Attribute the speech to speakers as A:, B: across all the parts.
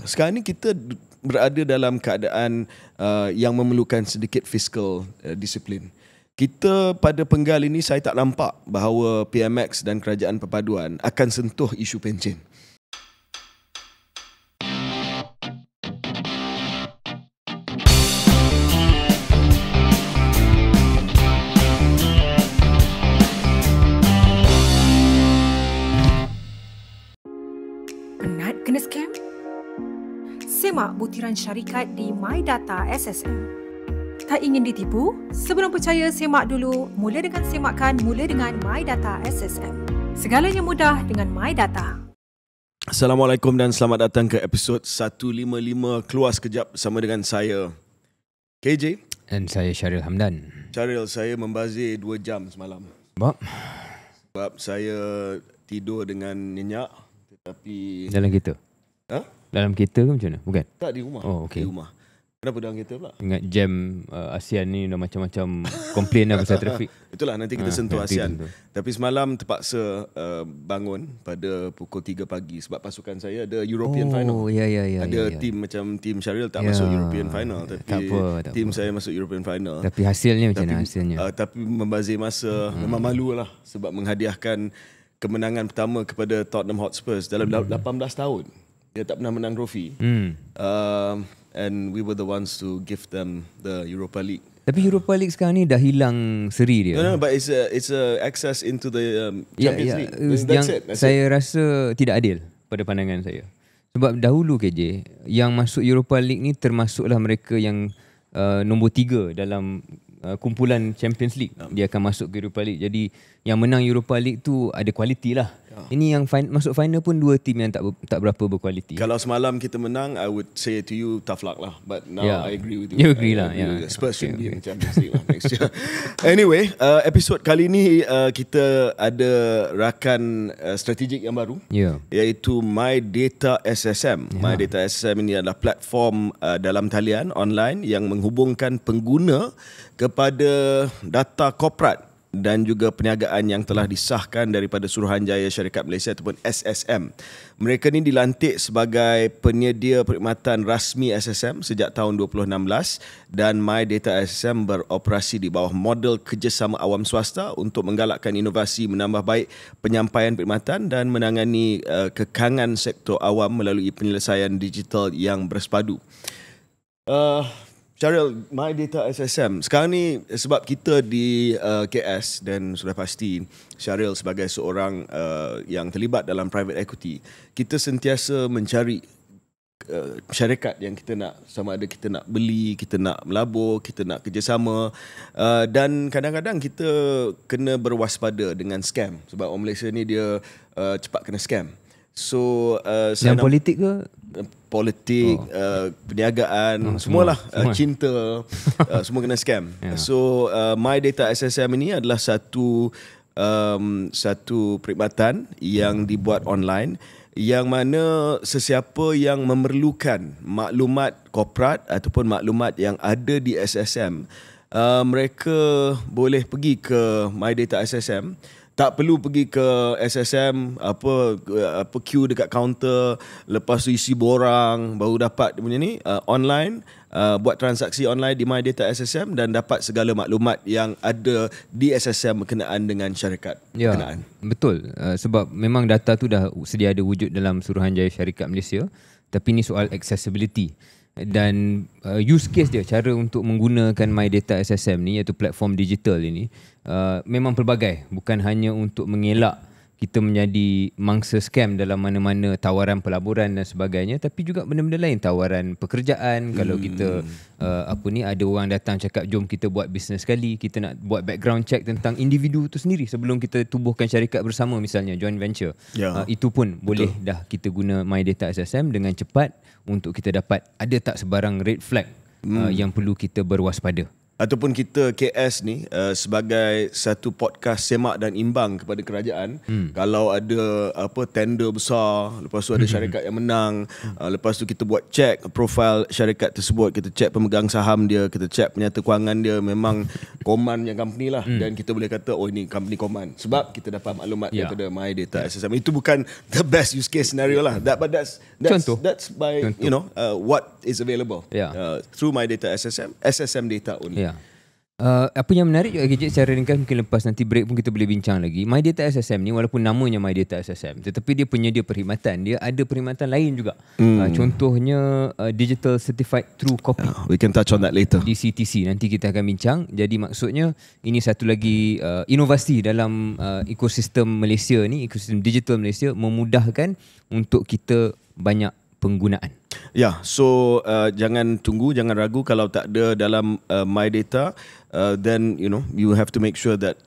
A: Sekarang ni kita berada dalam keadaan yang memerlukan sedikit fiscal disiplin. Kita pada penggal ini saya tak nampak bahawa PMX dan Kerajaan Perpaduan akan sentuh isu pencen.
B: Penat kena scam? Semak butiran syarikat di MyData SSM. Tak ingin ditipu? Sebelum percaya, semak dulu. Mula dengan semakan, mula dengan MyData SSM. Segalanya mudah dengan MyData.
A: Assalamualaikum dan selamat datang ke episod 155 Keluar Sekejap bersama dengan saya KJ
C: dan saya Syaril Hamdan.
A: Syaril, saya membazir 2 jam semalam. Sebab saya tidur dengan nyenyak. Tapi
C: dalam kereta?
A: Ha?
C: Dalam kereta ke macam mana? Bukan?
A: Tak, di rumah.
C: Oh, okey.
A: Di rumah. Kenapa dalam kereta pula?
C: Ingat jam ASEAN ni dah macam-macam komplain lah pasal trafik.
A: Itulah, nanti kita sentuh ASEAN. Tapi semalam terpaksa bangun pada pukul 3 pagi sebab pasukan saya ada European Final.
C: Ya.
A: Ada tim macam tim Syaril tak masuk European Final, tapi
C: tak
A: tim
C: apa.
A: saya masuk European Final.
C: Tapi hasilnya macam mana hasilnya?
A: Tapi membazir masa, memang malu lah sebab menghadiahkan kemenangan pertama kepada Tottenham Hotspur dalam 18 tahun. Dia tak pernah menang trofi. And we were the ones to give them the Europa League.
C: Tapi Europa League sekarang ni dah hilang seri dia.
A: No, but it's a access into the Champions League.
C: That's it. Saya rasa tidak adil pada pandangan saya. Sebab dahulu KJ, yang masuk Europa League ni termasuklah mereka yang nombor 3 dalam kumpulan Champions League. Dia akan masuk ke Europa League. Jadi yang menang Europa League tu ada kualiti lah. Ini yang masuk final pun 2 tim yang tak berapa berkualiti.
A: Kalau semalam kita menang, I would say to you tough luck lah. But now I agree with you.
C: You agree lah.
A: Spurs should be in Champions League lah next year. Anyway, episod kali ni kita ada rakan strategik yang baru, iaitu MyData SSM. MyData SSM ini adalah platform dalam talian online yang menghubungkan pengguna kepada data korporat dan juga perniagaan yang telah disahkan daripada Suruhanjaya Syarikat Malaysia ataupun SSM. Mereka ni dilantik sebagai penyedia perkhidmatan rasmi SSM sejak tahun 2016 dan MyData SSM beroperasi di bawah model kerjasama awam swasta untuk menggalakkan inovasi, menambah baik penyampaian perkhidmatan dan menangani kekangan sektor awam melalui penyelesaian digital yang bersepadu. Syaril, MyData SSM. Sekarang ni sebab kita di KS dan sudah pasti Syaril sebagai seorang yang terlibat dalam private equity, kita sentiasa mencari syarikat yang kita nak, sama ada kita nak beli, kita nak melabur, kita nak kerjasama, dan kadang-kadang kita kena berwaspada dengan scam sebab orang Malaysia ni dia cepat kena scam. So
C: yang politik ke?
A: Politik, perniagaan, semualah, cinta, semua kena scam. So MyData SSM ini adalah satu perkhidmatan yang dibuat online yang mana sesiapa yang memerlukan maklumat korporat ataupun maklumat yang ada di SSM, mereka boleh pergi ke MyData SSM. Tak perlu pergi ke SSM apa queue dekat kaunter, lepas tu isi borang baru dapat dia punya ni, online, buat transaksi online di MyData SSM dan dapat segala maklumat yang ada di SSM berkenaan dengan syarikat berkenaan.
C: Betul. Sebab memang data tu dah sedia ada wujud dalam Suruhanjaya Syarikat Malaysia, tapi ni soal accessibility. Dan use case dia, cara untuk menggunakan MyData SSM ni, iaitu platform digital ini, memang pelbagai. Bukan hanya untuk mengelak kita menjadi mangsa scam dalam mana-mana tawaran pelaburan dan sebagainya, tapi juga benda-benda lain, tawaran pekerjaan. Kalau kita ada orang datang cakap jom kita buat bisnes sekali, kita nak buat background check tentang individu tu sendiri sebelum kita tubuhkan syarikat bersama, misalnya joint venture, itu pun boleh dah kita guna MyData SSM dengan cepat untuk kita dapat ada tak sebarang red flag yang perlu kita berwaspada.
A: ataupun kita KS ni sebagai satu podcast semak dan imbang kepada kerajaan. Kalau ada tender besar, lepas tu ada syarikat yang menang, lepas tu kita buat check profil syarikat tersebut, kita check pemegang saham dia, kita check penyata kewangan dia memang Koman yang company lah, dan kita boleh kata ini company Koman sebab kita dapat maklumat daripada My Data SSM. Itu bukan the best use case scenario lah, but that's by what is available through My Data SSM data only.
C: Apa yang menarik juga Cik, secara ringkas mungkin lepas nanti break pun kita boleh bincang lagi. My Data SSM ni walaupun namanya My Data SSM, tetapi dia penyedia perkhidmatan. Dia ada perkhidmatan lain juga. Contohnya Digital Certified True Copy.
A: We can touch on that later.
C: DCTC nanti kita akan bincang. Jadi maksudnya ini satu lagi inovasi dalam ekosistem Malaysia ni, ekosistem digital Malaysia, memudahkan untuk kita banyak penggunaan.
A: So jangan tunggu, jangan ragu kalau tak ada dalam My Data. Then you have to make sure that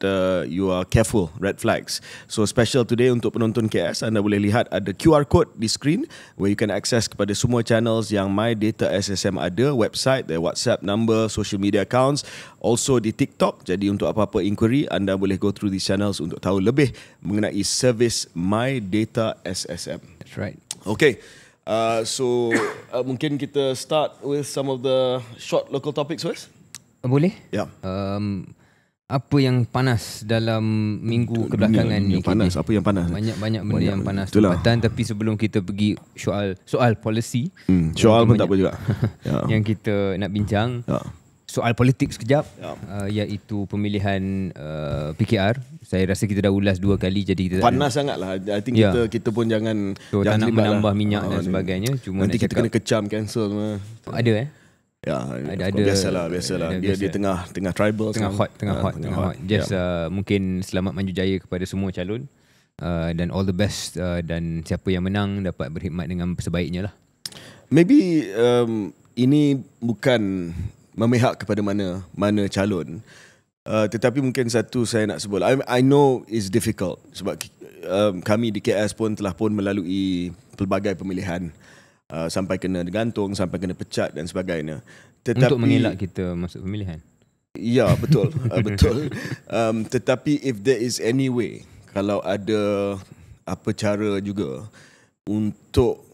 A: you are careful, red flags. So special today untuk penonton KS, anda boleh lihat ada QR code di screen where you can access kepada semua channels yang My Data SSM ada, website, their WhatsApp number, social media accounts, also di TikTok. Jadi untuk apa-apa inquiry, anda boleh go through these channels untuk tahu lebih mengenai servis My Data SSM.
C: That's right.
A: Okay. So mungkin kita start with some of the short local topics first.
C: Boleh?
A: Ya.
C: Apa yang panas dalam minggu kebelakangan ni?
A: Apa yang panas?
C: Banyak benda yang panas tempatan. Tapi sebelum kita pergi soal policy,
A: soal pun tak apa juga
C: yang kita nak bincang, soal politik sekejap, iaitu pemilihan PKR. Saya rasa kita dah ulas 2 kali, jadi kita
A: panas sangatlah. I think kita pun jangan
C: tak nak menambah minyak dan sebagainya. Cuma
A: nanti kita kena kecam, cancel semua.
C: Ada ada
A: biasalah. Dia tengah tribal,
C: tengah hot. Just mungkin selamat maju jaya kepada semua calon, dan all the best, dan siapa yang menang dapat berkhidmat dengan sebaiknya lah.
A: Maybe ini bukan memihak kepada mana calon, tetapi mungkin satu saya nak sebut. I know it's difficult sebab kami di KS pun telah melalui pelbagai pemilihan, sampai kena gantung, sampai kena pecat dan sebagainya. Tetapi,
C: untuk mengelak kita masuk pemilihan.
A: Ya, betul. Betul. Tetapi if there is any way, kalau ada apa cara juga untuk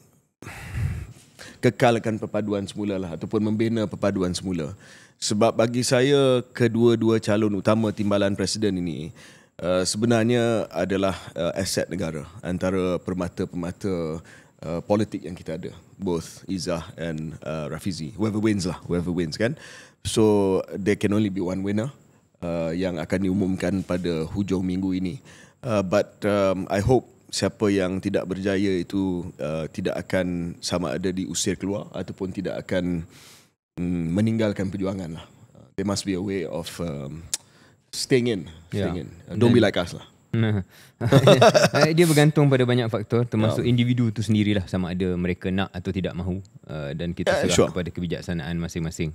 A: kekalkan perpaduan semula lah, ataupun membina perpaduan semula. Sebab bagi saya, kedua-dua calon utama timbalan presiden ini sebenarnya adalah aset negara, antara permata-permata politik yang kita ada, both Izzah and Rafizi. Whoever wins kan. So there can only be one winner yang akan diumumkan pada hujung minggu ini. But I hope siapa yang tidak berjaya itu tidak akan sama ada diusir keluar ataupun tidak akan meninggalkan perjuangan lah. There must be a way of staying in. Don't be like us lah.
C: Dia bergantung pada banyak faktor, termasuk individu tu sendirilah, sama ada mereka nak atau tidak mahu, dan kita serah kepada kebijaksanaan masing-masing.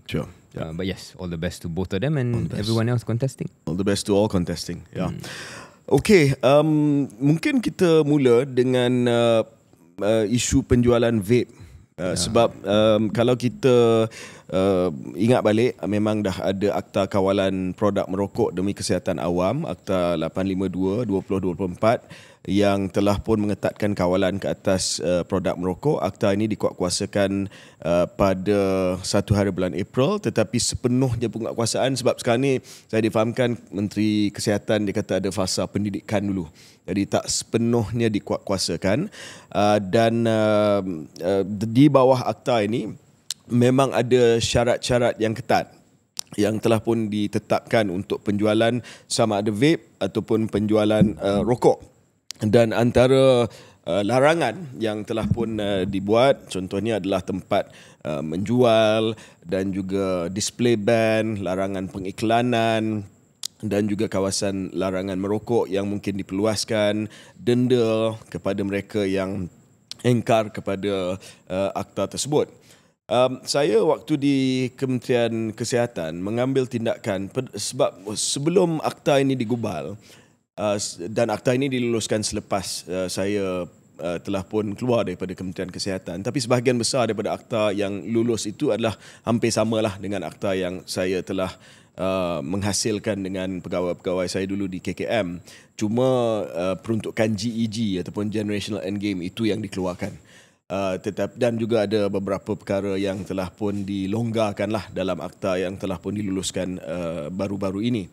C: But yes, all the best to both of them and everyone else contesting.
A: All the best to all contesting. Okay, mungkin kita mula dengan isu penjualan vape. Sebab kalau kita ingat balik, memang dah ada Akta Kawalan Produk Merokok Demi Kesihatan Awam, Akta 852/2024, yang telah pun mengetatkan kawalan ke atas produk merokok. Akta ini dikuatkuasakan pada 1 hari bulan April, tetapi sepenuhnya penguatkuasaan, sebab sekarang ni saya difahamkan Menteri Kesihatan dia kata ada fasa pendidikan dulu, jadi tak sepenuhnya dikuatkuasakan. Dan di bawah akta ini memang ada syarat-syarat yang ketat yang telah pun ditetapkan untuk penjualan sama ada vape ataupun penjualan rokok. Dan antara larangan yang telah pun dibuat, contohnya adalah tempat menjual dan juga display ban, larangan pengiklanan dan juga kawasan larangan merokok yang mungkin diperluaskan, denda kepada mereka yang engkar kepada akta tersebut. Saya waktu di Kementerian Kesihatan mengambil tindakan sebab sebelum akta ini digubal, dan akta ini diluluskan selepas saya telah pun keluar daripada Kementerian Kesihatan, tapi sebahagian besar daripada akta yang lulus itu adalah hampir samalah dengan akta yang saya telah menghasilkan dengan pegawai-pegawai saya dulu di KKM. Cuma peruntukan GEG ataupun Generational Endgame itu yang dikeluarkan. Dan juga ada beberapa perkara yang telah pun dilonggarkan lah dalam akta yang telah pun diluluskan baru-baru ini.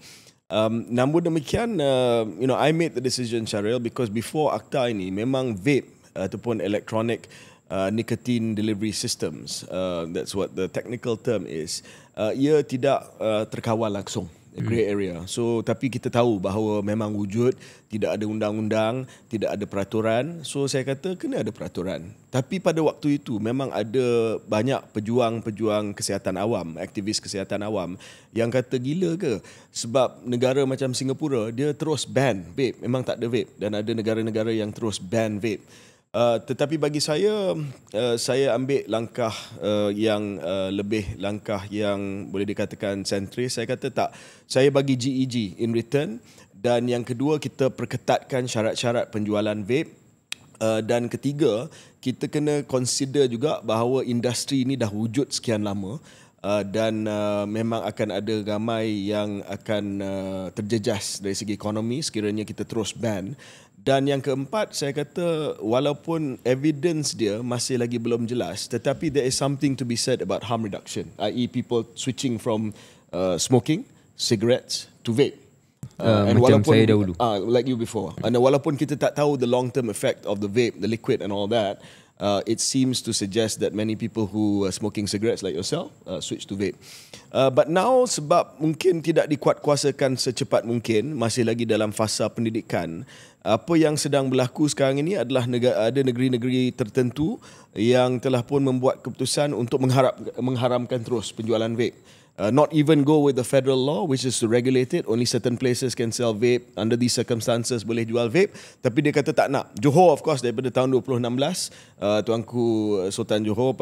A: Namun demikian, I made the decision, Syaril, because before akta ini memang vape ataupun electronic nicotine delivery systems, that's what the technical term is, ia tidak terkawal langsung, grey area. So tapi kita tahu bahawa memang wujud, tidak ada undang-undang, tidak ada peraturan. So saya kata kena ada peraturan. Tapi pada waktu itu memang ada banyak pejuang-pejuang kesihatan awam, aktivis kesihatan awam yang kata gila ke? Sebab negara macam Singapura dia terus ban vape, memang tak ada vape, dan ada negara-negara yang terus ban vape. Tetapi bagi saya ambil langkah yang lebih langkah yang boleh dikatakan sentris. Saya kata tak, saya bagi GEG in return, dan yang kedua kita perketatkan syarat-syarat penjualan vape, dan ketiga kita kena consider juga bahawa industri ini dah wujud sekian lama, dan memang akan ada ramai yang akan terjejas dari segi ekonomi sekiranya kita terus ban. Dan yang keempat, saya kata walaupun evidence dia masih lagi belum jelas, tetapi there is something to be said about harm reduction, i.e. people switching from smoking cigarettes to vape.
C: And macam saya dahulu,
A: like you before. And walaupun kita tak tahu the long term effect of the vape, the liquid and all that, it seems to suggest that many people who are smoking cigarettes like yourself switch to vape. But now sebab mungkin tidak dikuatkuasakan secepat mungkin, masih lagi dalam fasa pendidikan, apa yang sedang berlaku sekarang ini adalah ada negeri-negeri tertentu yang telah pun membuat keputusan untuk mengharamkan terus penjualan vape. Not even go with the federal law, which is to regulate it. Only certain places can sell vape. Under these circumstances boleh jual vape. Tapi dia kata tak nak. Johor, of course, daripada tahun 2016, Tuanku Sultan Johor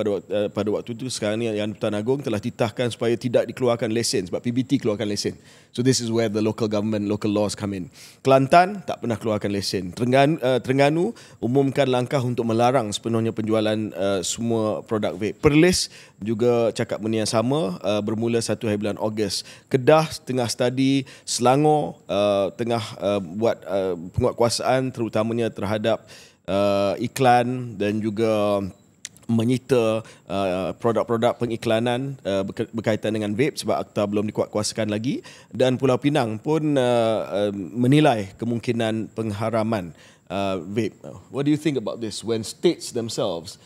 A: pada waktu itu, sekarang ni Yang Pertuan Agong telah titahkan supaya tidak dikeluarkan lesen, sebab PBT keluarkan lesen. So this is where the local government, local laws come in. Kelantan tak pernah keluarkan lesen. Terengganu umumkan langkah untuk melarang sepenuhnya penjualan semua produk vape. Perlis juga cakap benda yang sama, bermula 1 hari bulan Ogos. Kedah tengah study, Selangor tengah buat penguatkuasaan terutamanya terhadap iklan dan juga menyita produk-produk pengiklanan berkaitan dengan vape sebab akta belum dikuatkuasakan lagi, dan Pulau Pinang pun menilai kemungkinan pengharaman vape. What do you think about this when states themselves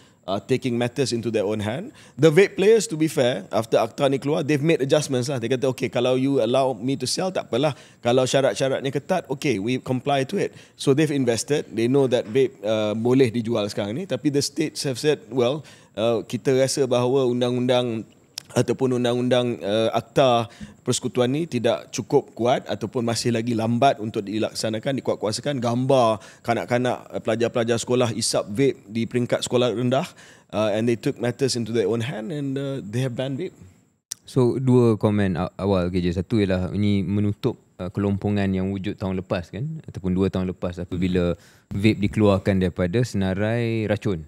A: taking matters into their own hand? The vape players, to be fair, after akta ni keluar, they've made adjustments lah. Dia kata, okay, kalau you allow me to sell, tak apalah. Kalau syarat-syaratnya ketat, okay, we comply to it. So they've invested. They know that vape boleh dijual sekarang ni. Tapi the states have said, well, kita rasa bahawa undang-undang ataupun undang-undang akta persekutuan ni tidak cukup kuat ataupun masih lagi lambat untuk dilaksanakan, dikuatkuasakan. Gambar kanak-kanak, pelajar-pelajar sekolah isap vape di peringkat sekolah rendah, and they took matters into their own hand and they have banned vape.
C: So dua komen awal KJ. Satu ialah ini menutup kelompongan yang wujud tahun lepas kan, ataupun 2 tahun lepas apabila vape dikeluarkan daripada senarai racun.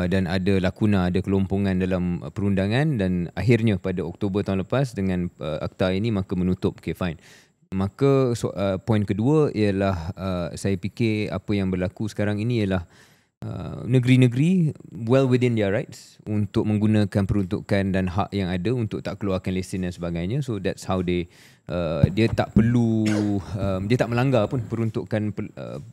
C: Dan ada lakuna, ada kelompongan dalam perundangan, dan akhirnya pada Oktober tahun lepas dengan akta ini maka menutup. Okay, fine. Maka poin kedua ialah saya fikir apa yang berlaku sekarang ini ialah negeri-negeri well within their rights untuk menggunakan peruntukan dan hak yang ada untuk tak keluarkan lesen dan sebagainya. So that's how dia tak perlu, dia tak melanggar pun peruntukan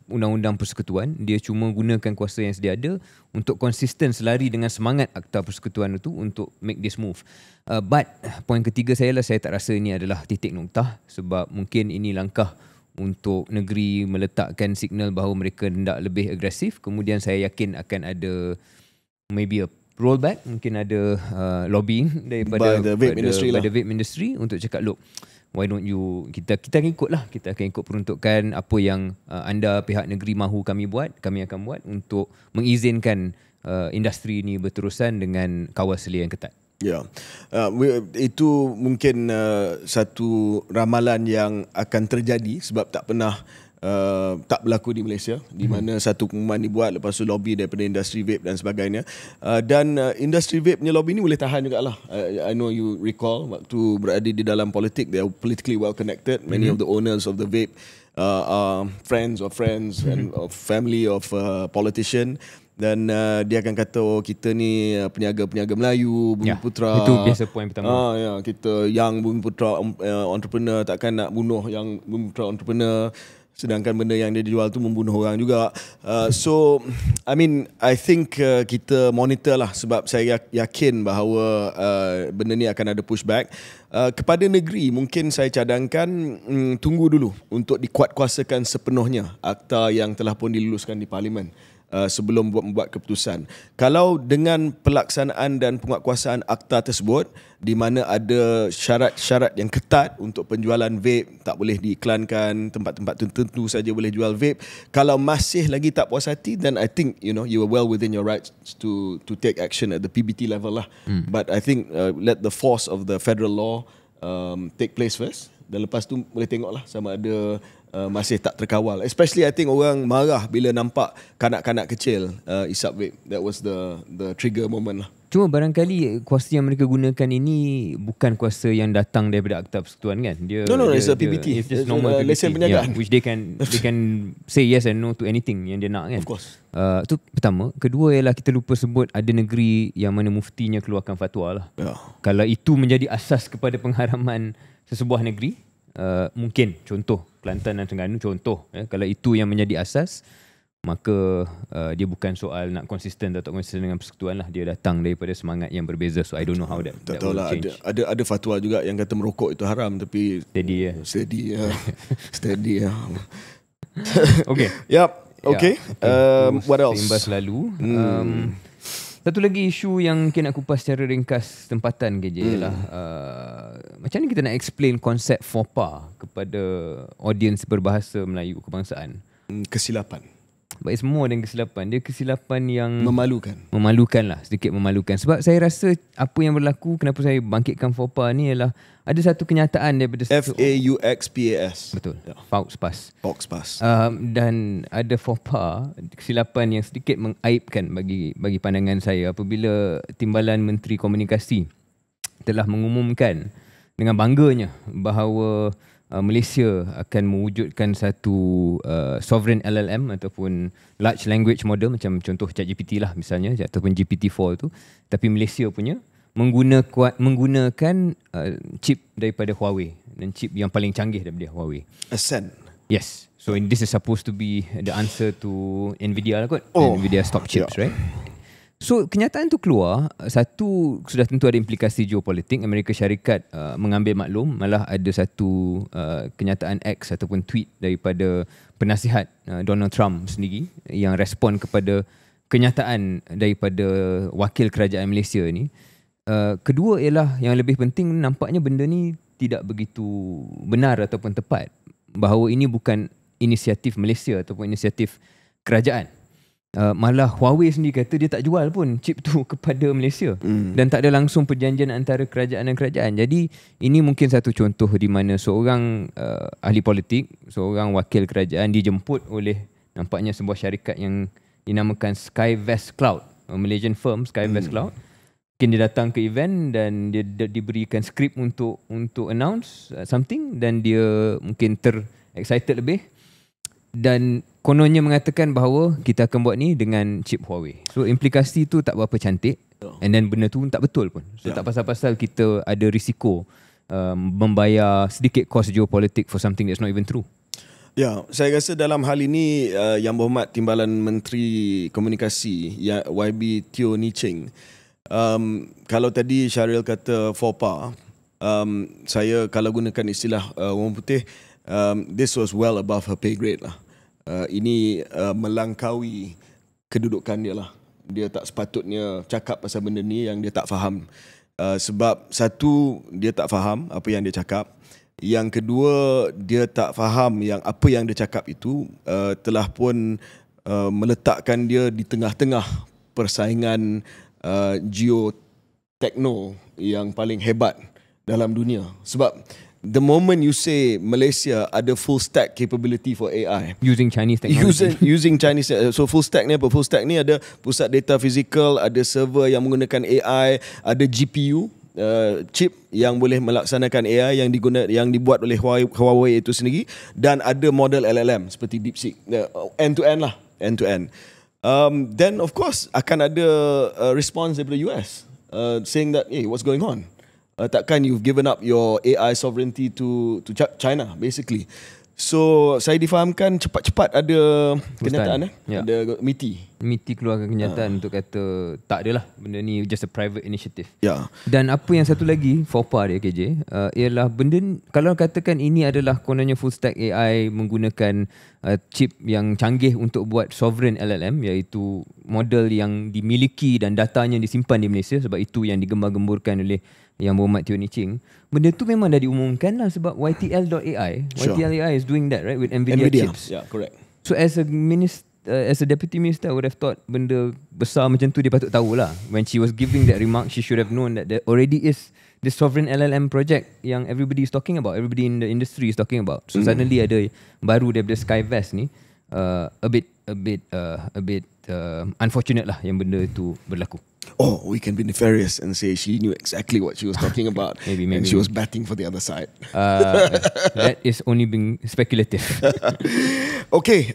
C: undang-undang persekutuan. Dia cuma gunakan kuasa yang sedia ada untuk konsisten selari dengan semangat akta persekutuan itu untuk make this move. But poin ketiga saya lah, saya tak rasa ini adalah titik noktah, sebab mungkin ini langkah untuk negeri meletakkan signal bahawa mereka hendak lebih agresif. Kemudian saya yakin akan ada maybe a rollback, mungkin ada lobbying daripada the vape industry untuk cakap, look, why don't you, kita akan ikut lah, kita akan ikut peruntukan apa yang anda pihak negeri mahu kami buat, kami akan buat untuk mengizinkan industri ini berterusan dengan kawal selia yang ketat.
A: Ya, itu mungkin satu ramalan yang akan terjadi sebab tak pernah tak berlaku di Malaysia, di mana satu pengumuman dibuat, lepas tu lobby daripada industri vape dan sebagainya. Dan industri vape punya lobby ni boleh tahan jugalah. I know you recall waktu berada di dalam politik, they are politically well connected. Many of the owners of the vape are friends and of family of politician. Dan dia akan kata, oh, kita ni peniaga-peniaga Melayu, Bumiputra.
C: Itu biasa poin pertama.
A: Kita yang Bumiputra entrepreneur, takkan nak bunuh yang Bumiputra entrepreneur. Sedangkan benda yang dia jual tu membunuh orang juga. So, I mean, I think kita monitor lah, sebab saya yakin bahawa benda ni akan ada pushback. Kepada negeri, mungkin saya cadangkan tunggu dulu untuk dikuatkuasakan sepenuhnya akta yang telah pun diluluskan di Parlimen. Sebelum membuat keputusan. Kalau dengan pelaksanaan dan penguatkuasaan akta tersebut, di mana ada syarat-syarat yang ketat untuk penjualan vape, tak boleh diiklankan, tempat-tempat tertentu saja boleh jual vape. Kalau masih lagi tak puas hati, then I think you are well within your rights to take action at the PBT level lah. But I think let the force of the federal law take place first, dan lepas tu boleh tengoklah sama ada masih tak terkawal. Especially I think orang marah bila nampak kanak-kanak kecil isap vape. That was the trigger moment lah.
C: Cuma barangkali kuasa yang mereka gunakan ini bukan kuasa yang datang daripada Akta Persekutuan kan?
A: No, it's a PBT.
C: It's just normal PBT.
A: Lesen perniagaan.
C: Which they can say yes and no to anything yang dia nak kan?
A: Of course.
C: Itu pertama. Kedua ialah kita lupa sebut ada negeri yang mana muftinya keluarkan fatwa lah. Kalau itu menjadi asas kepada pengharaman sesebuah negeri, mungkin contoh Kelantan dan Terengganu contoh, kalau itu yang menjadi asas, maka dia bukan soal nak konsisten atau tak konsisten dengan persekutuan lah, dia datang daripada semangat yang berbeza. So I don't know how that will change.
A: Ada fatwa juga yang kata merokok itu haram, tapi steady
C: Okay.
A: Yep. Okay. What else?
C: Seimbas lalu. Satu lagi isu yang mungkin nak kupas secara ringkas tempatan ke je ialah macam ni kita nak explain konsep FOPA kepada audiens berbahasa Melayu kebangsaan.
A: Kesilapan.
C: But it's more than kesilapan. Dia kesilapan yang
A: memalukan
C: lah, sedikit memalukan. Sebab saya rasa apa yang berlaku, kenapa saya bangkitkan FOPA ni ialah ada satu kenyataan daripada
A: FAUXPAS.
C: Betul. FAUXPAS. Dan ada FOPA, kesilapan yang sedikit mengaibkan bagi pandangan saya apabila Timbalan Menteri Komunikasi telah mengumumkan dengan bangganya bahawa Malaysia akan mewujudkan satu sovereign LLM ataupun large language model, macam contoh ChatGPT lah misalnya, ataupun GPT-4 tu, tapi Malaysia punya menggunakan chip daripada Huawei, dan chip yang paling canggih daripada Huawei,
A: Ascend.
C: Yes. So this is supposed to be the answer to Nvidia lah kot. Nvidia stock chips, right? So kenyataan tu keluar, satu sudah tentu ada implikasi geopolitik. Amerika Syarikat mengambil maklum, malah ada satu kenyataan X ataupun tweet daripada penasihat Donald Trump sendiri yang respon kepada kenyataan daripada wakil kerajaan Malaysia ni. Kedua ialah yang lebih penting, nampaknya benda ni tidak begitu benar ataupun tepat, bahawa ini bukan inisiatif Malaysia ataupun inisiatif kerajaan. Malah Huawei sendiri kata dia tak jual pun chip tu kepada Malaysia, dan tak ada langsung perjanjian antara kerajaan dan kerajaan. Jadi ini mungkin satu contoh di mana seorang ahli politik, seorang wakil kerajaan dijemput oleh nampaknya sebuah syarikat yang dinamakan Skyvest Cloud, Malaysian firm Skyvest Cloud. Mungkin dia datang ke event dan dia diberikan skrip untuk announce something, dan dia mungkin excited lebih, dan kononnya mengatakan bahawa kita akan buat ni dengan chip Huawei. So implikasi tu tak berapa cantik, and then benda tu tak betul pun. So tak pasal-pasal kita ada risiko membayar sedikit kos geopolitik for something that's not even true.
A: Ya, saya rasa dalam hal ini Yang Berhormat Timbalan Menteri Komunikasi YB Teo Ni Cheng, kalau tadi Syahril kata FOPA, saya kalau gunakan istilah orang putih, this was well above her pay grade lah. Ini melangkaui kedudukan dia lah. Dia tak sepatutnya cakap pasal benda ni yang dia tak faham. Sebab satu, dia tak faham apa yang dia cakap. Yang kedua, dia tak faham yang apa yang dia cakap itu telah pun meletakkan dia di tengah-tengah persaingan geotekno yang paling hebat dalam dunia. Sebab the moment you say Malaysia ada full stack capability for AI
C: using Chinese technology,
A: using Chinese, so full stack ni apa? Full stack ni ada pusat data fizikal, ada server yang menggunakan AI, ada GPU, chip yang boleh melaksanakan AI yang dibuat oleh Huawei itu sendiri, dan ada model LLM seperti DeepSeek, end to end lah, end to end. Then of course akan ada response daripada US saying that, hey, what's going on? Takkan you've given up your AI sovereignty to China basically. So saya difahamkan cepat-cepat ada kenyataan ada MITI
C: keluarkan kenyataan untuk kata tak adalah, benda ni just a private initiative. Dan apa yang satu lagi faux dia KJ ialah benda kalau katakan ini adalah kononnya full stack AI menggunakan chip yang canggih untuk buat sovereign LLM, iaitu model yang dimiliki dan datanya disimpan di Malaysia, sebab itu yang digembar-gemburkan oleh Yang Berhormat Teo Nii Ching. Benda tu memang dah diumumkan lah, sebab YTL.ai YTL.ai is doing that, right, with NVIDIA chips.
A: Yeah, correct.
C: So as a deputy minister, I would have thought benda besar macam tu dia patut tahu lah. When she was giving that remark, she should have known that there already is this sovereign LLM project yang everybody is talking about, everybody in the industry is talking about. So suddenly ada baru daripada Skyvest ni, a bit unfortunate lah yang benda itu berlaku.
A: Oh, we can be nefarious and say she knew exactly what she was talking about.
C: maybe.
A: And she was batting for the other side.
C: That is only being speculative.
A: Okay,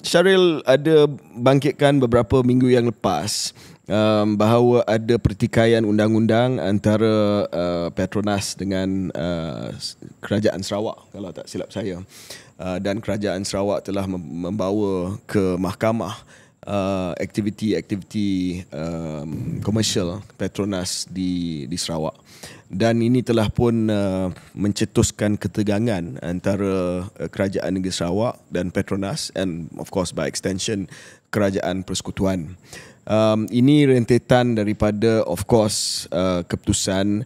A: Syaril ada bangkitkan beberapa minggu yang lepas bahawa ada pertikaian undang-undang antara Petronas dengan Kerajaan Sarawak, kalau tak silap saya. Dan Kerajaan Sarawak telah membawa ke mahkamah aktiviti komersial Petronas di Sarawak, dan ini telah pun mencetuskan ketegangan antara Kerajaan Negeri Sarawak dan Petronas, and of course by extension Kerajaan Persekutuan. Ini rentetan daripada of course keputusan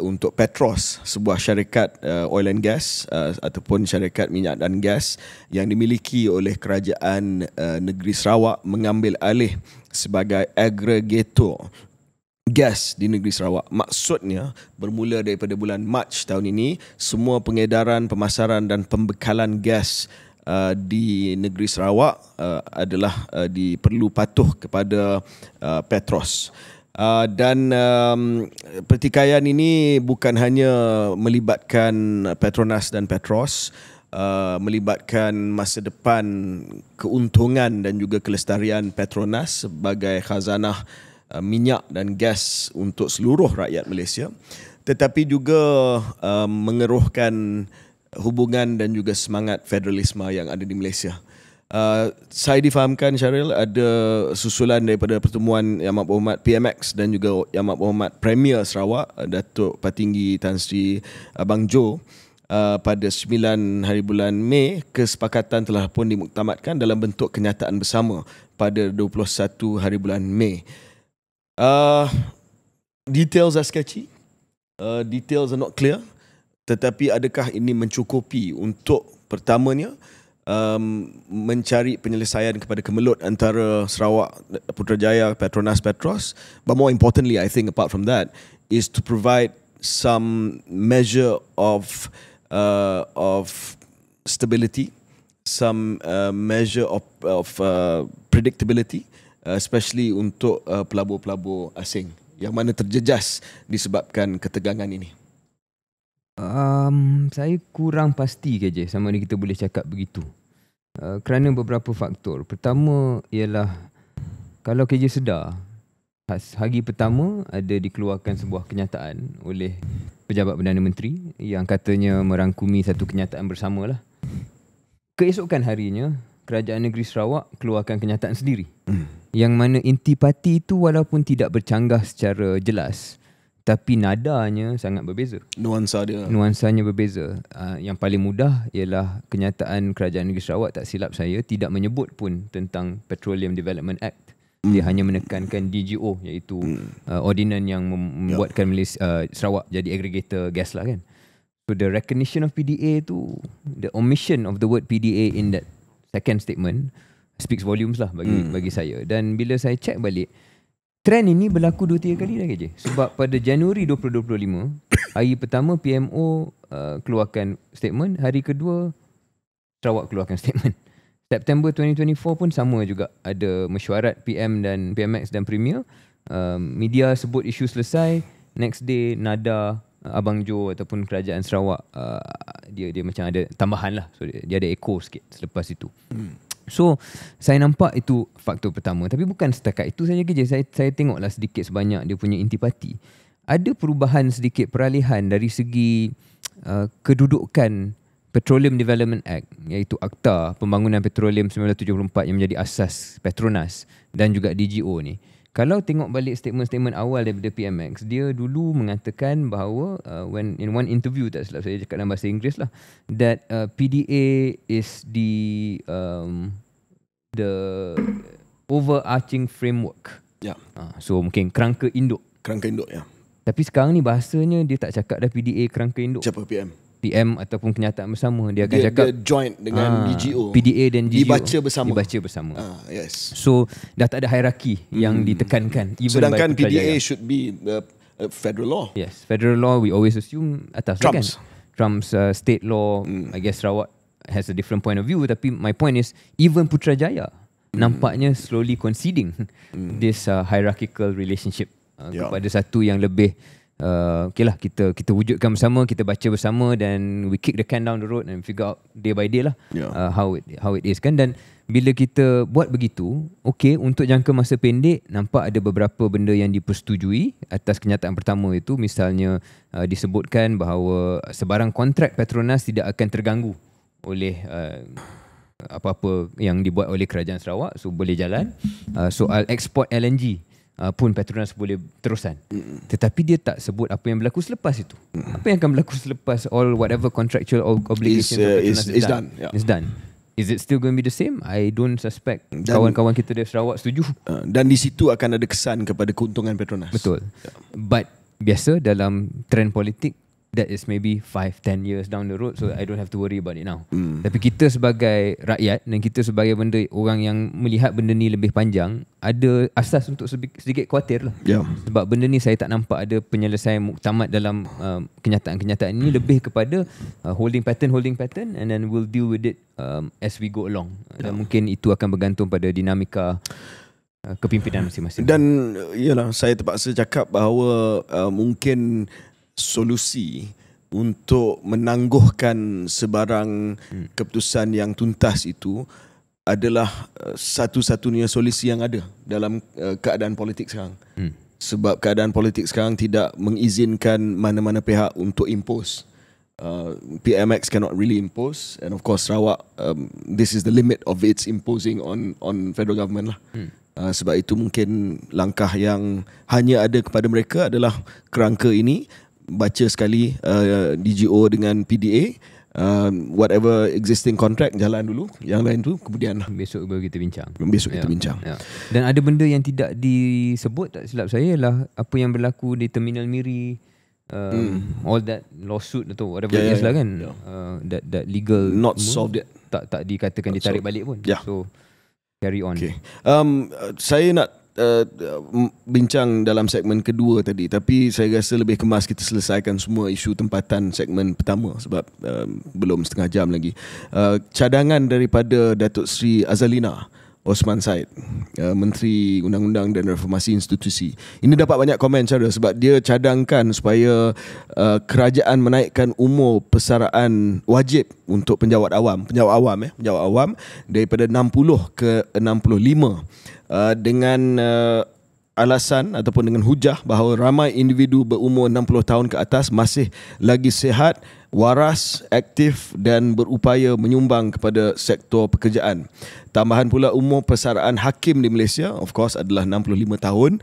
A: untuk Petros, sebuah syarikat oil and gas ataupun syarikat minyak dan gas yang dimiliki oleh Kerajaan Negeri Sarawak, mengambil alih sebagai agregator gas di negeri Sarawak. Maksudnya bermula daripada bulan Mac tahun ini, semua pengedaran, pemasaran dan pembekalan gas di negeri Sarawak adalah perlu patuh kepada Petros. Dan pertikaian ini bukan hanya melibatkan Petronas dan Petros, melibatkan masa depan, keuntungan dan juga kelestarian Petronas sebagai khazanah minyak dan gas untuk seluruh rakyat Malaysia, tetapi juga mengeruhkan hubungan dan juga semangat federalisme yang ada di Malaysia. Saya difahamkan, Syaril, ada susulan daripada pertemuan Yang Amat Berhormat PMX dan juga Yang Amat Berhormat Premier Sarawak, Datuk Patinggi Tan Sri Abang Jo, pada 9 hari bulan Mei. Kesepakatan telah pun dimuktamadkan dalam bentuk kenyataan bersama pada 21 hari bulan Mei. Details are sketchy, details are not clear. Tetapi adakah ini mencukupi untuk pertamanya mencari penyelesaian kepada kemelut antara Sarawak Putrajaya, Petronas, Petros? But more importantly, I think apart from that, is to provide some measure of stability, some measure of predictability, especially untuk pelabur-pelabur asing yang mana terjejas disebabkan ketegangan ini.
C: Saya kurang pasti KJ sama ada kita boleh cakap begitu, kerana beberapa faktor. Pertama ialah, kalau KJ sedar, hari pertama ada dikeluarkan sebuah kenyataan oleh Pejabat Perdana Menteri yang katanya merangkumi satu kenyataan bersama lah. Keesokan harinya Kerajaan Negeri Sarawak keluarkan kenyataan sendiri, yang mana intipati itu walaupun tidak bercanggah secara jelas, tapi nadanya sangat berbeza. Nuansanya berbeza. Yang paling mudah ialah kenyataan Kerajaan Negeri Sarawak, tak silap saya, tidak menyebut pun tentang Petroleum Development Act. Dia hanya menekankan DGO, iaitu ordinan yang membuatkan Malaysia, Sarawak jadi aggregator gas lah kan. So the recognition of PDA tu, the omission of the word PDA in that second statement speaks volumes lah bagi saya. Dan bila saya check balik, trend ini berlaku 2-3 kali dah KJ. Sebab pada Januari 2025 Hari pertama PMO keluarkan statement, hari kedua Sarawak keluarkan statement. September 2024 pun sama juga, ada mesyuarat PM dan PMX dan Premier. Media sebut isu selesai, next day Nada, Abang Jo ataupun Kerajaan Sarawak dia macam ada tambahan lah, so dia ada echo sikit selepas itu. So saya nampak itu faktor pertama. Tapi bukan setakat itu saja kerja. Saya tengoklah sedikit sebanyak dia punya intipati. Ada perubahan sedikit, peralihan dari segi kedudukan Petroleum Development Act, iaitu Akta Pembangunan Petroleum 1974 yang menjadi asas Petronas dan juga DGO ni. Kalau tengok balik statement-statement awal daripada PMX, dia dulu mengatakan bahawa when in one interview, tak silap saya cakap dalam bahasa Inggeris lah, that PDA is the overarching framework.
A: Ya.
C: So mungkin kerangka induk.
A: Kerangka induk, ya.
C: Tapi sekarang ni bahasanya dia tak cakap dah PDA kerangka induk.
A: Siapa
C: PM ataupun kenyataan bersama, dia akan cakap
A: dia joint dengan DGO.
C: PDA dan DGO
A: dibaca bersama.
C: Yes. So dah tak ada hierarki yang ditekankan.
A: Sedangkan PDA should be federal law.
C: Yes, federal law we always assume atas kan. Trump's state law. I guess Sarawak has a different point of view, tapi my point is even Putrajaya nampaknya slowly conceding this hierarchical relationship kepada satu yang lebih okay lah, kita wujudkan bersama, kita baca bersama, dan we kick the can down the road and figure out day by day lah how it is kan. Dan bila kita buat begitu, okay, untuk jangka masa pendek nampak ada beberapa benda yang dipersetujui atas kenyataan pertama itu. Misalnya disebutkan bahawa sebarang kontrak Petronas tidak akan terganggu oleh apa-apa yang dibuat oleh Kerajaan Sarawak, so boleh jalan. Soal ekspor LNG pun Petronas boleh teruskan. Tetapi dia tak sebut apa yang berlaku selepas itu. Apa yang akan berlaku selepas all whatever contractual obligations
A: is done.
C: Is done. Is it still going to be the same? I don't suspect kawan-kawan kita dari Sarawak setuju.
A: Dan di situ akan ada kesan kepada keuntungan Petronas.
C: Betul. But biasa dalam trend politik, that is maybe 5-10 years down the road, so I don't have to worry about it now. Tapi kita sebagai rakyat dan kita sebagai orang yang melihat benda ni lebih panjang, ada asas untuk sedikit khawatir lah. Sebab benda ni saya tak nampak ada penyelesaian muktamad dalam kenyataan-kenyataan ini, lebih kepada holding pattern, and then we'll deal with it as we go along. Dan mungkin itu akan bergantung pada dinamika kepimpinan masing-masing.
A: Dan yalah, saya terpaksa cakap bahawa mungkin solusi untuk menangguhkan sebarang keputusan yang tuntas itu adalah satu-satunya solusi yang ada dalam keadaan politik sekarang. Sebab keadaan politik sekarang tidak mengizinkan mana-mana pihak untuk impose. PMX cannot really impose, and of course Sarawak, this is the limit of its imposing on federal government lah. Sebab itu mungkin langkah yang hanya ada kepada mereka adalah kerangka ini. Baca sekali DGO dengan PDA, whatever existing contract jalan dulu, yang lain tu kemudian
C: besok baru kita bincang.
A: Kita bincang.
C: Dan ada benda yang tidak disebut, tak silap saya, lah apa yang berlaku di Terminal Miri, all that lawsuit atau whatever it is lah kan. That legal
A: not solved yet.
C: Tak dikatakan ditarik balik pun. So carry on.
A: Saya nak bincang dalam segmen kedua tadi, tapi saya rasa lebih kemas kita selesaikan semua isu tempatan segmen pertama sebab belum setengah jam lagi. Cadangan daripada Datuk Seri Azalina Osman Said, Menteri Undang-Undang dan Reformasi Institusi. Ini dapat banyak komen cara sebab dia cadangkan supaya kerajaan menaikkan umur persaraan wajib untuk penjawat awam daripada 60 ke 65 dengan alasan ataupun dengan hujah bahawa ramai individu berumur 60 tahun ke atas masih lagi sihat, waras, aktif dan berupaya menyumbang kepada sektor pekerjaan. Tambahan pula umur persaraan hakim di Malaysia of course adalah 65 tahun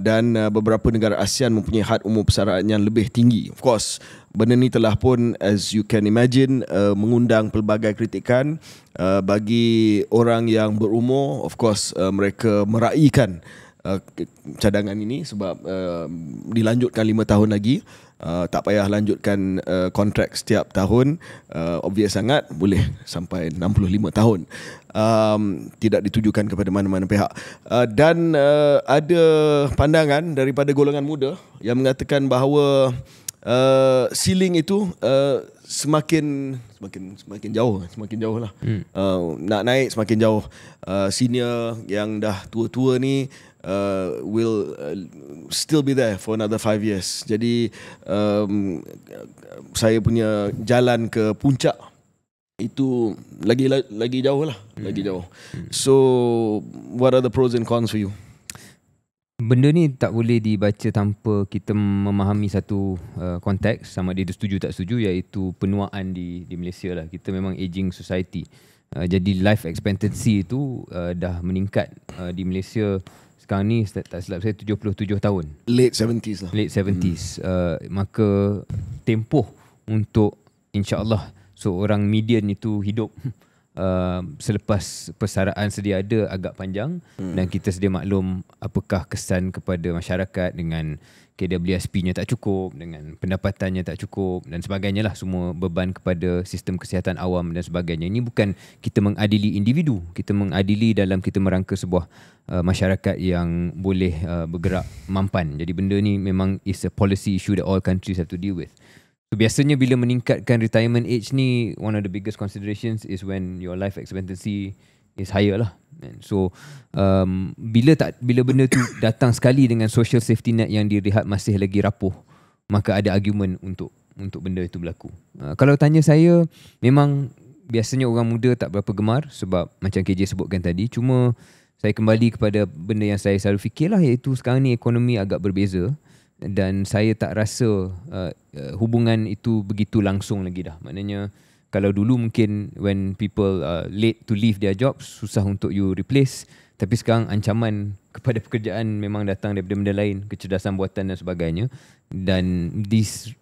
A: dan beberapa negara ASEAN mempunyai had umur persaraan yang lebih tinggi. Of course, benda ni telah pun, as you can imagine, mengundang pelbagai kritikan bagi orang yang berumur. Of course, mereka meraihkan cadangan ini sebab dilanjutkan 5 tahun lagi. Tak payah lanjutkan kontrak setiap tahun, obvious sangat, boleh sampai 65 tahun. Tidak ditujukan kepada mana-mana pihak. Dan ada pandangan daripada golongan muda yang mengatakan bahawa ceiling itu semakin jauh lah. Nak naik semakin jauh. Senior yang dah tua-tua ni will still be there for another 5 years. Jadi saya punya jalan ke puncak itu lagi jauh lah, lagi jauh. So what are the pros and cons for you?
C: Benda ni tak boleh dibaca tanpa kita memahami satu konteks, sama dia setuju tak setuju, iaitu penuaan di Malaysia lah. Kita memang aging society. Jadi life expectancy itu dah meningkat di Malaysia sekarang ni, tak silap saya 77 tahun.
A: Late 70s lah.
C: Late 70s. Maka tempoh untuk insya-Allah seorang median itu hidup selepas persaraan sedia ada agak panjang, dan kita sedia maklum apakah kesan kepada masyarakat dengan KWSP-nya tak cukup, dengan pendapatannya tak cukup dan sebagainya lah, semua beban kepada sistem kesihatan awam dan sebagainya. Ini bukan kita mengadili individu, kita mengadili dalam kita merangka sebuah masyarakat yang boleh bergerak mampan. Jadi benda ni memang is a policy issue that all countries have to deal with. So, biasanya bila meningkatkan retirement age ni, one of the biggest considerations is when your life expectancy is higher lah. And so bila benda tu datang sekali dengan social safety net yang dilihat masih lagi rapuh, maka ada argument untuk benda itu berlaku. Kalau tanya saya, memang biasanya orang muda tak berapa gemar sebab macam KJ sebutkan tadi. Cuma saya kembali kepada benda yang saya selalu fikirlah, iaitu sekarang ni ekonomi agak berbeza. Dan saya tak rasa hubungan itu begitu langsung lagi dah. Maknanya kalau dulu mungkin when people late to leave their jobs, susah untuk you replace. Tapi sekarang ancaman kepada pekerjaan memang datang daripada benda lain, kecerdasan buatan dan sebagainya. Dan this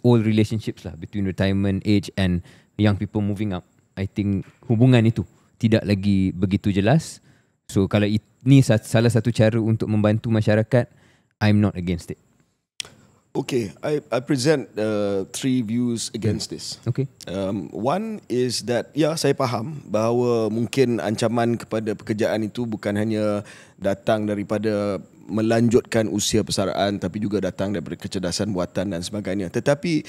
C: old relationships lah between retirement age and young people moving up, I think hubungan itu tidak lagi begitu jelas. So kalau ini salah satu cara untuk membantu masyarakat, I'm not against it.
A: Okay, I present 3 views against this.
C: Okay.
A: One is that, saya faham bahawa mungkin ancaman kepada pekerjaan itu bukan hanya datang daripada melanjutkan usia persaraan, tapi juga datang daripada kecerdasan buatan dan sebagainya. Tetapi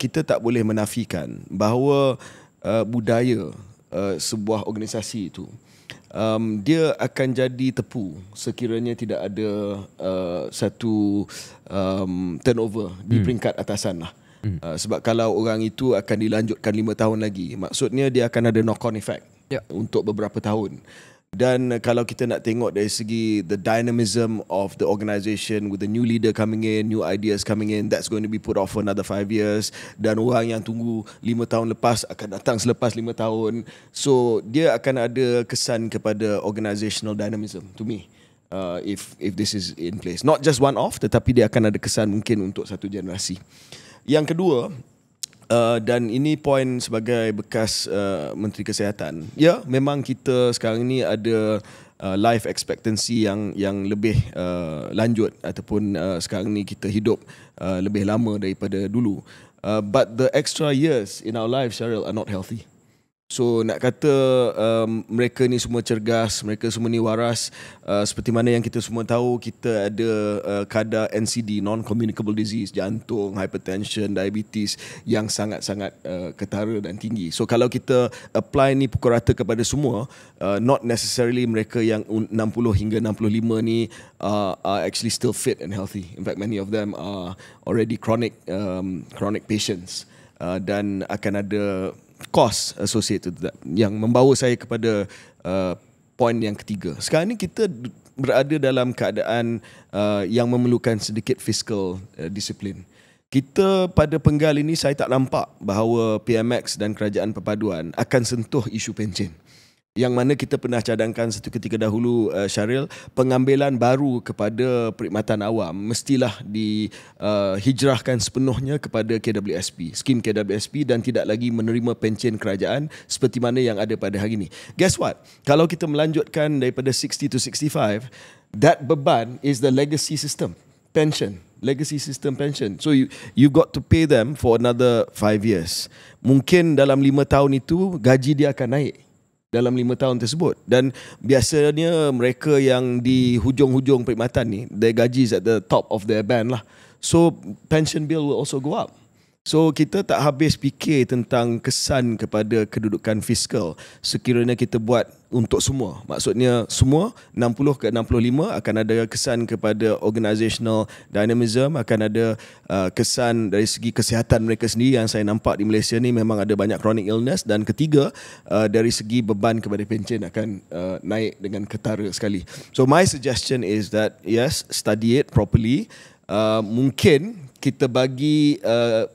A: kita tak boleh menafikan bahawa budaya sebuah organisasi itu, dia akan jadi tepu sekiranya tidak ada satu turnover di peringkat atasan lah. Sebab kalau orang itu akan dilanjutkan 5 tahun lagi, maksudnya dia akan ada knock-on effect untuk beberapa tahun. Dan kalau kita nak tengok dari segi the dynamism of the organisation with the new leader coming in, new ideas coming in, that's going to be put off for another 5 years. Dan orang yang tunggu 5 tahun lepas akan datang selepas 5 tahun. So dia akan ada kesan kepada organisational dynamism to me, if this is in place. Not just one off, tetapi dia akan ada kesan mungkin untuk satu generasi. Yang kedua, dan ini poin sebagai bekas Menteri Kesihatan. Ya, memang kita sekarang ni ada life expectancy yang lebih lanjut, ataupun sekarang ni kita hidup lebih lama daripada dulu. But the extra years in our life, Syaril, are not healthy. So nak kata mereka ni semua cergas, mereka semua ni waras, seperti mana yang kita semua tahu, kita ada kadar NCD, non-communicable disease, jantung, hypertension, diabetes yang sangat-sangat ketara dan tinggi. So kalau kita apply ni pukul rata kepada semua, not necessarily mereka yang 60 hingga 65 ni are actually still fit and healthy. In fact, many of them are already chronic patients, dan akan ada cost associated with that, yang membawa saya kepada poin yang ketiga. Sekarang ni kita berada dalam keadaan yang memerlukan sedikit fiscal disiplin. Kita pada penggal ini, saya tak nampak bahawa PMX dan Kerajaan Perpaduan akan sentuh isu pencen, yang mana kita pernah cadangkan satu ketika dahulu, Syaril, pengambilan baru kepada perkhidmatan awam mestilah dihijrahkan sepenuhnya kepada KWSP, skim KWSP, dan tidak lagi menerima pencen kerajaan seperti mana yang ada pada hari ini. Guess what? Kalau kita melanjutkan daripada 60 to 65, that beban is the legacy system pension, legacy system pension. So you got to pay them for another 5 years. Mungkin dalam 5 tahun itu gaji dia akan naik dalam 5 tahun tersebut. Dan biasanya mereka yang di hujung-hujung perkhidmatan ni, their gaji is at the top of their band lah. so pension bill will also go up. So kita tak habis fikir tentang kesan kepada kedudukan fiskal sekiranya kita buat untuk semua. Maksudnya semua 60 ke 65 akan ada kesan kepada organizational dynamism, akan ada kesan dari segi kesihatan mereka sendiri yang saya nampak di Malaysia ni memang ada banyak chronic illness, dan ketiga dari segi beban kepada pencen akan naik dengan ketara sekali. So my suggestion is that yes, study it properly. Mungkin kita bagi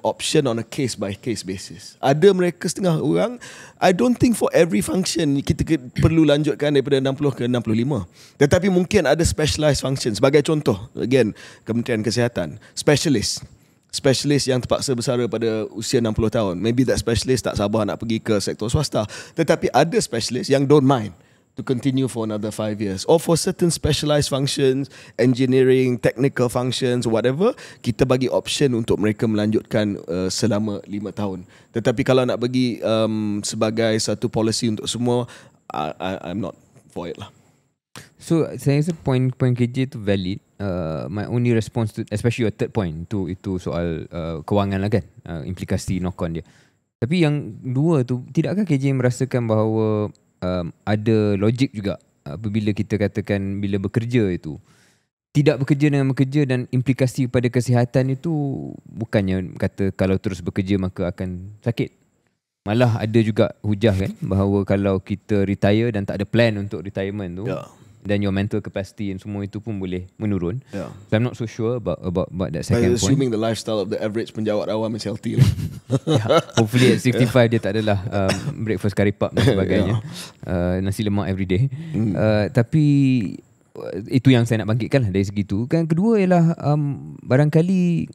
A: option on a case by case basis. Ada mereka setengah orang, I don't think for every function kita perlu lanjutkan daripada 60 ke 65. Tetapi mungkin ada specialized function. Sebagai contoh, again, Kementerian Kesihatan, specialist yang terpaksa bersara pada usia 60 tahun. Maybe that specialist tak sabar nak pergi ke sektor swasta. Tetapi ada specialist yang don't mind to continue for another 5 years, or for certain specialized functions, engineering, technical functions, whatever, kita bagi option untuk mereka melanjutkan selama 5 tahun. Tetapi kalau nak bagi sebagai satu policy untuk semua, I'm not for it lah.
C: So saya rasa point KJ tu valid. My only response to, especially your third point, itu soal kewangan lah kan, implikasi knock on dia. Tapi yang dua tu, tidakkah KJ merasakan bahawa ada logik juga apabila kita katakan bila bekerja itu, tidak bekerja dengan bekerja, dan implikasi pada kesihatan itu bukannya kata kalau terus bekerja maka akan sakit. Malah ada juga hujah kan bahawa kalau kita retire dan tak ada plan untuk retirement tu, dan your mental capacity and semua itu pun boleh menurun. So I'm not so sure about that second point.
A: Assuming the lifestyle of the average penjawat awam is healthy lah.
C: Hopefully at 65 dia tak adalah breakfast curry puff dan sebagainya, nasi lemak everyday. Tapi itu yang saya nak bangkitkan lah dari segi tu. Kan kedua ialah barangkali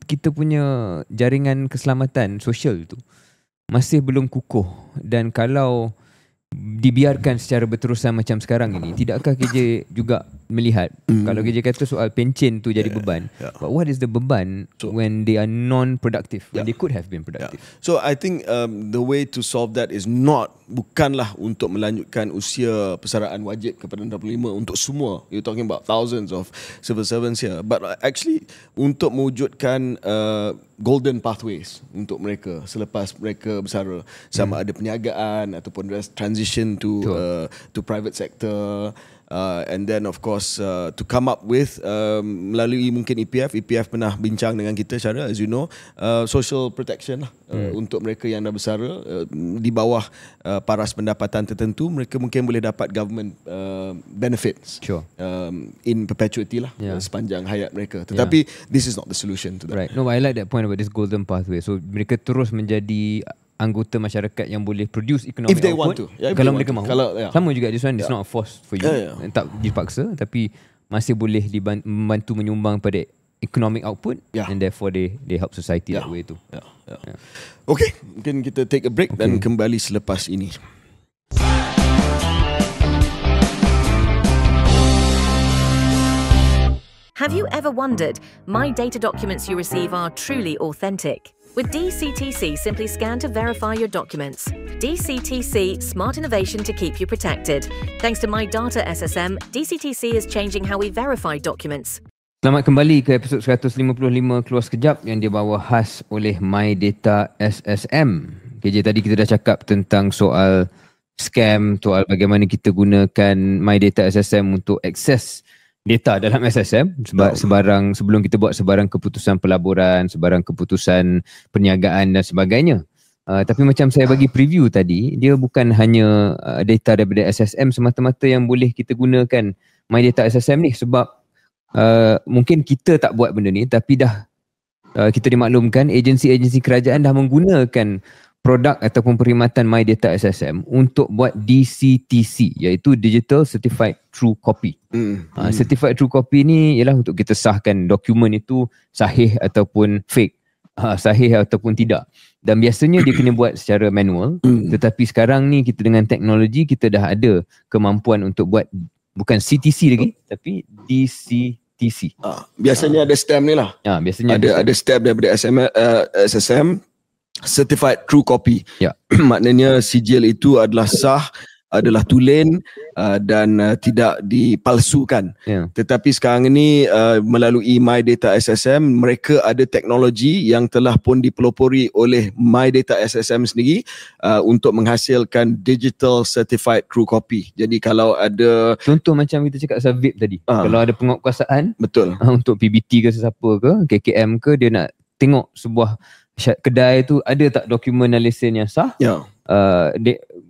C: kita punya jaringan keselamatan sosial tu masih belum kukuh, dan kalau dibiarkan secara berterusan macam sekarang ini, tidakkah KJ juga melihat kalau KJ kata soal pencen tu jadi beban, but what is the beban when they are non-productive, when they could have been productive?
A: So I think the way to solve that is bukanlah untuk melanjutkan usia persaraan wajib kepada 65 untuk semua. You're talking about thousands of civil servants here, but actually untuk mewujudkan golden pathways untuk mereka selepas mereka bersara, sama ada perniagaan ataupun transition to private sector, and then of course to come up with melalui mungkin EPF pernah bincang dengan kita cara, as you know, social protection lah, untuk mereka yang dah bersara di bawah paras pendapatan tertentu, mereka mungkin boleh dapat government benefits in perpetuity lah, sepanjang hayat mereka. Tetapi this is not the solution to that.
C: Right. No, I like that point about this golden pathway. So mereka terus menjadi anggota masyarakat yang boleh produce economic
A: if they
C: output,
A: want to.
C: Kalau mereka mahu. Sama juga this one, it's not a force for you. Tak dipaksa, tapi masih boleh membantu menyumbang pada economic output, and therefore they help society that way tu.
A: Okay, mungkin kita take a break dan kembali selepas ini.
D: Have you ever wondered, my data documents you receive are truly authentic? With DCTC, simply scan to verify your documents. DCTC, smart innovation to keep you protected. Thanks to My Data SSM, DCTC is changing how we verify documents.
C: Selamat kembali ke episod 155 Keluar Sekejap yang dibawa khas oleh My Data SSM. KJ, tadi kita dah cakap tentang soal scam, soal bagaimana kita gunakan My Data SSM untuk akses data dalam SSM sebelum kita buat sebarang keputusan pelaburan, sebarang keputusan perniagaan dan sebagainya. Tapi macam saya bagi preview tadi, dia bukan hanya data daripada SSM semata-mata yang boleh kita gunakan My Data SSM ni, sebab mungkin kita tak buat benda ni, tapi dah kita dimaklumkan agensi-agensi kerajaan dah menggunakan produk ataupun perkhidmatan My Data SSM untuk buat DCTC, iaitu Digital Certified True Copy. Certified True Copy ni ialah untuk kita sahkan dokumen itu sahih ataupun fake, sahih ataupun tidak. Dan biasanya dia kena buat secara manual, tetapi sekarang ni kita dengan teknologi, kita dah ada kemampuan untuk buat bukan CTC lagi, tapi DCTC.
A: Biasanya ada stamp ni lah.
C: Biasanya
A: ada stamp daripada SSM, Certified True Copy. Maknanya sijil itu adalah sah adalah tulen dan tidak dipalsukan. Tetapi sekarang ini melalui My Data SSM, mereka ada teknologi yang telah pun dipelopori oleh My Data SSM sendiri untuk menghasilkan digital certified true copy. Jadi kalau ada
C: contoh macam kita cakap pasal vape tadi, kalau ada penguatkuasaan
A: betul
C: untuk PBT ke sesiapa ke KKM ke, dia nak tengok sebuah kedai tu ada tak dokumen dan lesen yang sah.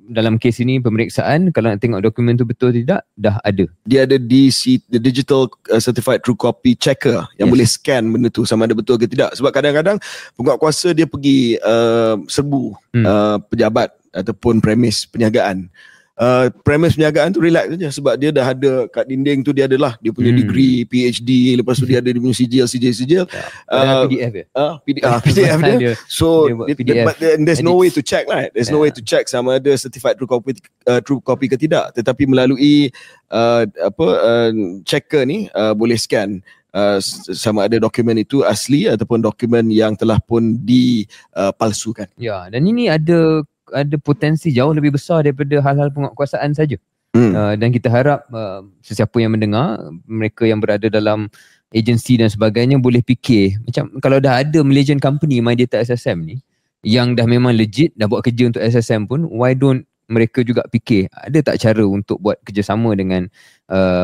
C: Dalam kes ini pemeriksaan, kalau nak tengok dokumen tu betul tidak, dah ada.
A: Dia ada the digital certified true copy checker yang boleh scan benda tu sama ada betul ke tidak. Sebab kadang-kadang penguatkuasa dia pergi serbu pejabat ataupun premis perniagaan. Premis perniagaan tu relax saja sebab dia dah ada kat dinding tu, dia adalah dia punya degree PhD, lepas tu dia ada dia punya sijil
C: PDF
A: PDF dia. So
C: PDF
A: but there's no way to check, right? There's no way to check sama ada certified true copy ke tidak. Tetapi melalui checker ni boleh scan sama ada dokumen itu asli ataupun dokumen yang telah pun dipalsukan.
C: Ya, dan ini ada potensi jauh lebih besar daripada hal-hal penguatkuasaan saja. Dan kita harap sesiapa yang mendengar, mereka yang berada dalam agensi dan sebagainya boleh fikir macam kalau dah ada Malaysian company My Data SSM ni yang dah memang legit, dah buat kerja untuk SSM pun, why don't mereka juga fikir ada tak cara untuk buat kerjasama dengan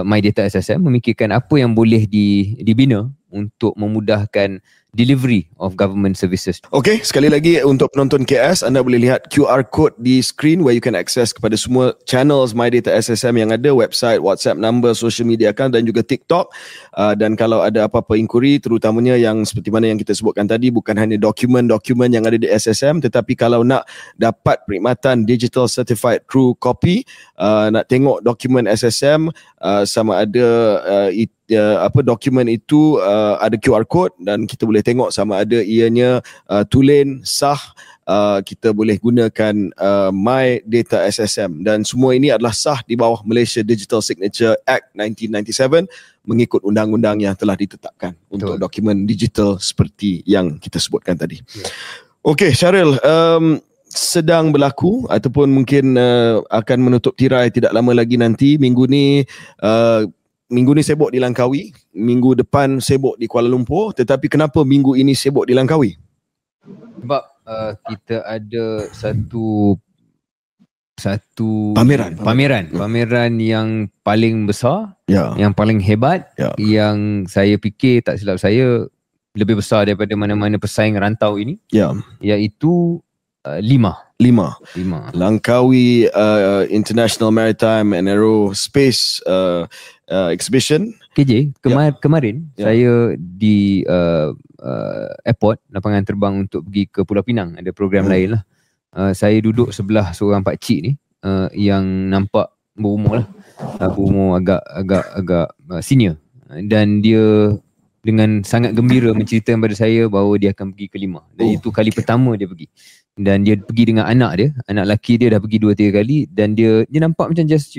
C: My Data SSM, memikirkan apa yang boleh dibina untuk memudahkan delivery of government services.
A: Okay, sekali lagi untuk penonton KS, anda boleh lihat QR code di screen where you can access kepada semua channels My Data SSM yang ada, website, WhatsApp number, social media account dan juga TikTok. Dan kalau ada apa-apa inquiry, terutamanya yang seperti mana yang kita sebutkan tadi, bukan hanya dokumen-dokumen yang ada di SSM, tetapi kalau nak dapat perkhidmatan digital certified true copy, nak tengok dokumen SSM sama ada dokumen itu ada QR code dan kita boleh tengok sama ada ianya tulen sah, kita boleh gunakan My Data SSM dan semua ini adalah sah di bawah Malaysia Digital Signature Act 1997 mengikut undang-undang yang telah ditetapkan untuk dokumen digital seperti yang kita sebutkan tadi. Okey, Syaril, sedang berlaku ataupun mungkin akan menutup tirai tidak lama lagi nanti. Minggu ni sibuk di Langkawi, minggu depan sibuk di Kuala Lumpur, tetapi kenapa minggu ini sibuk di Langkawi?
C: Sebab kita ada satu pameran yang paling besar, yang paling hebat, yang saya fikir tak silap saya lebih besar daripada mana-mana pesaing rantau ini, iaitu Lima. Langkawi
A: International Maritime and Aerospace Exhibition.
C: KJ, kemarin saya di airport, lapangan terbang untuk pergi ke Pulau Pinang, ada program lain lah. Saya duduk sebelah seorang pakcik ni yang nampak berumur lah, berumur agak senior, dan dia dengan sangat gembira menceritakan kepada saya bahawa dia akan pergi ke Lima, dan itu kali pertama dia pergi. Dan dia pergi dengan anak dia, anak lelaki dia dah pergi 2-3 kali, dan dia nampak macam just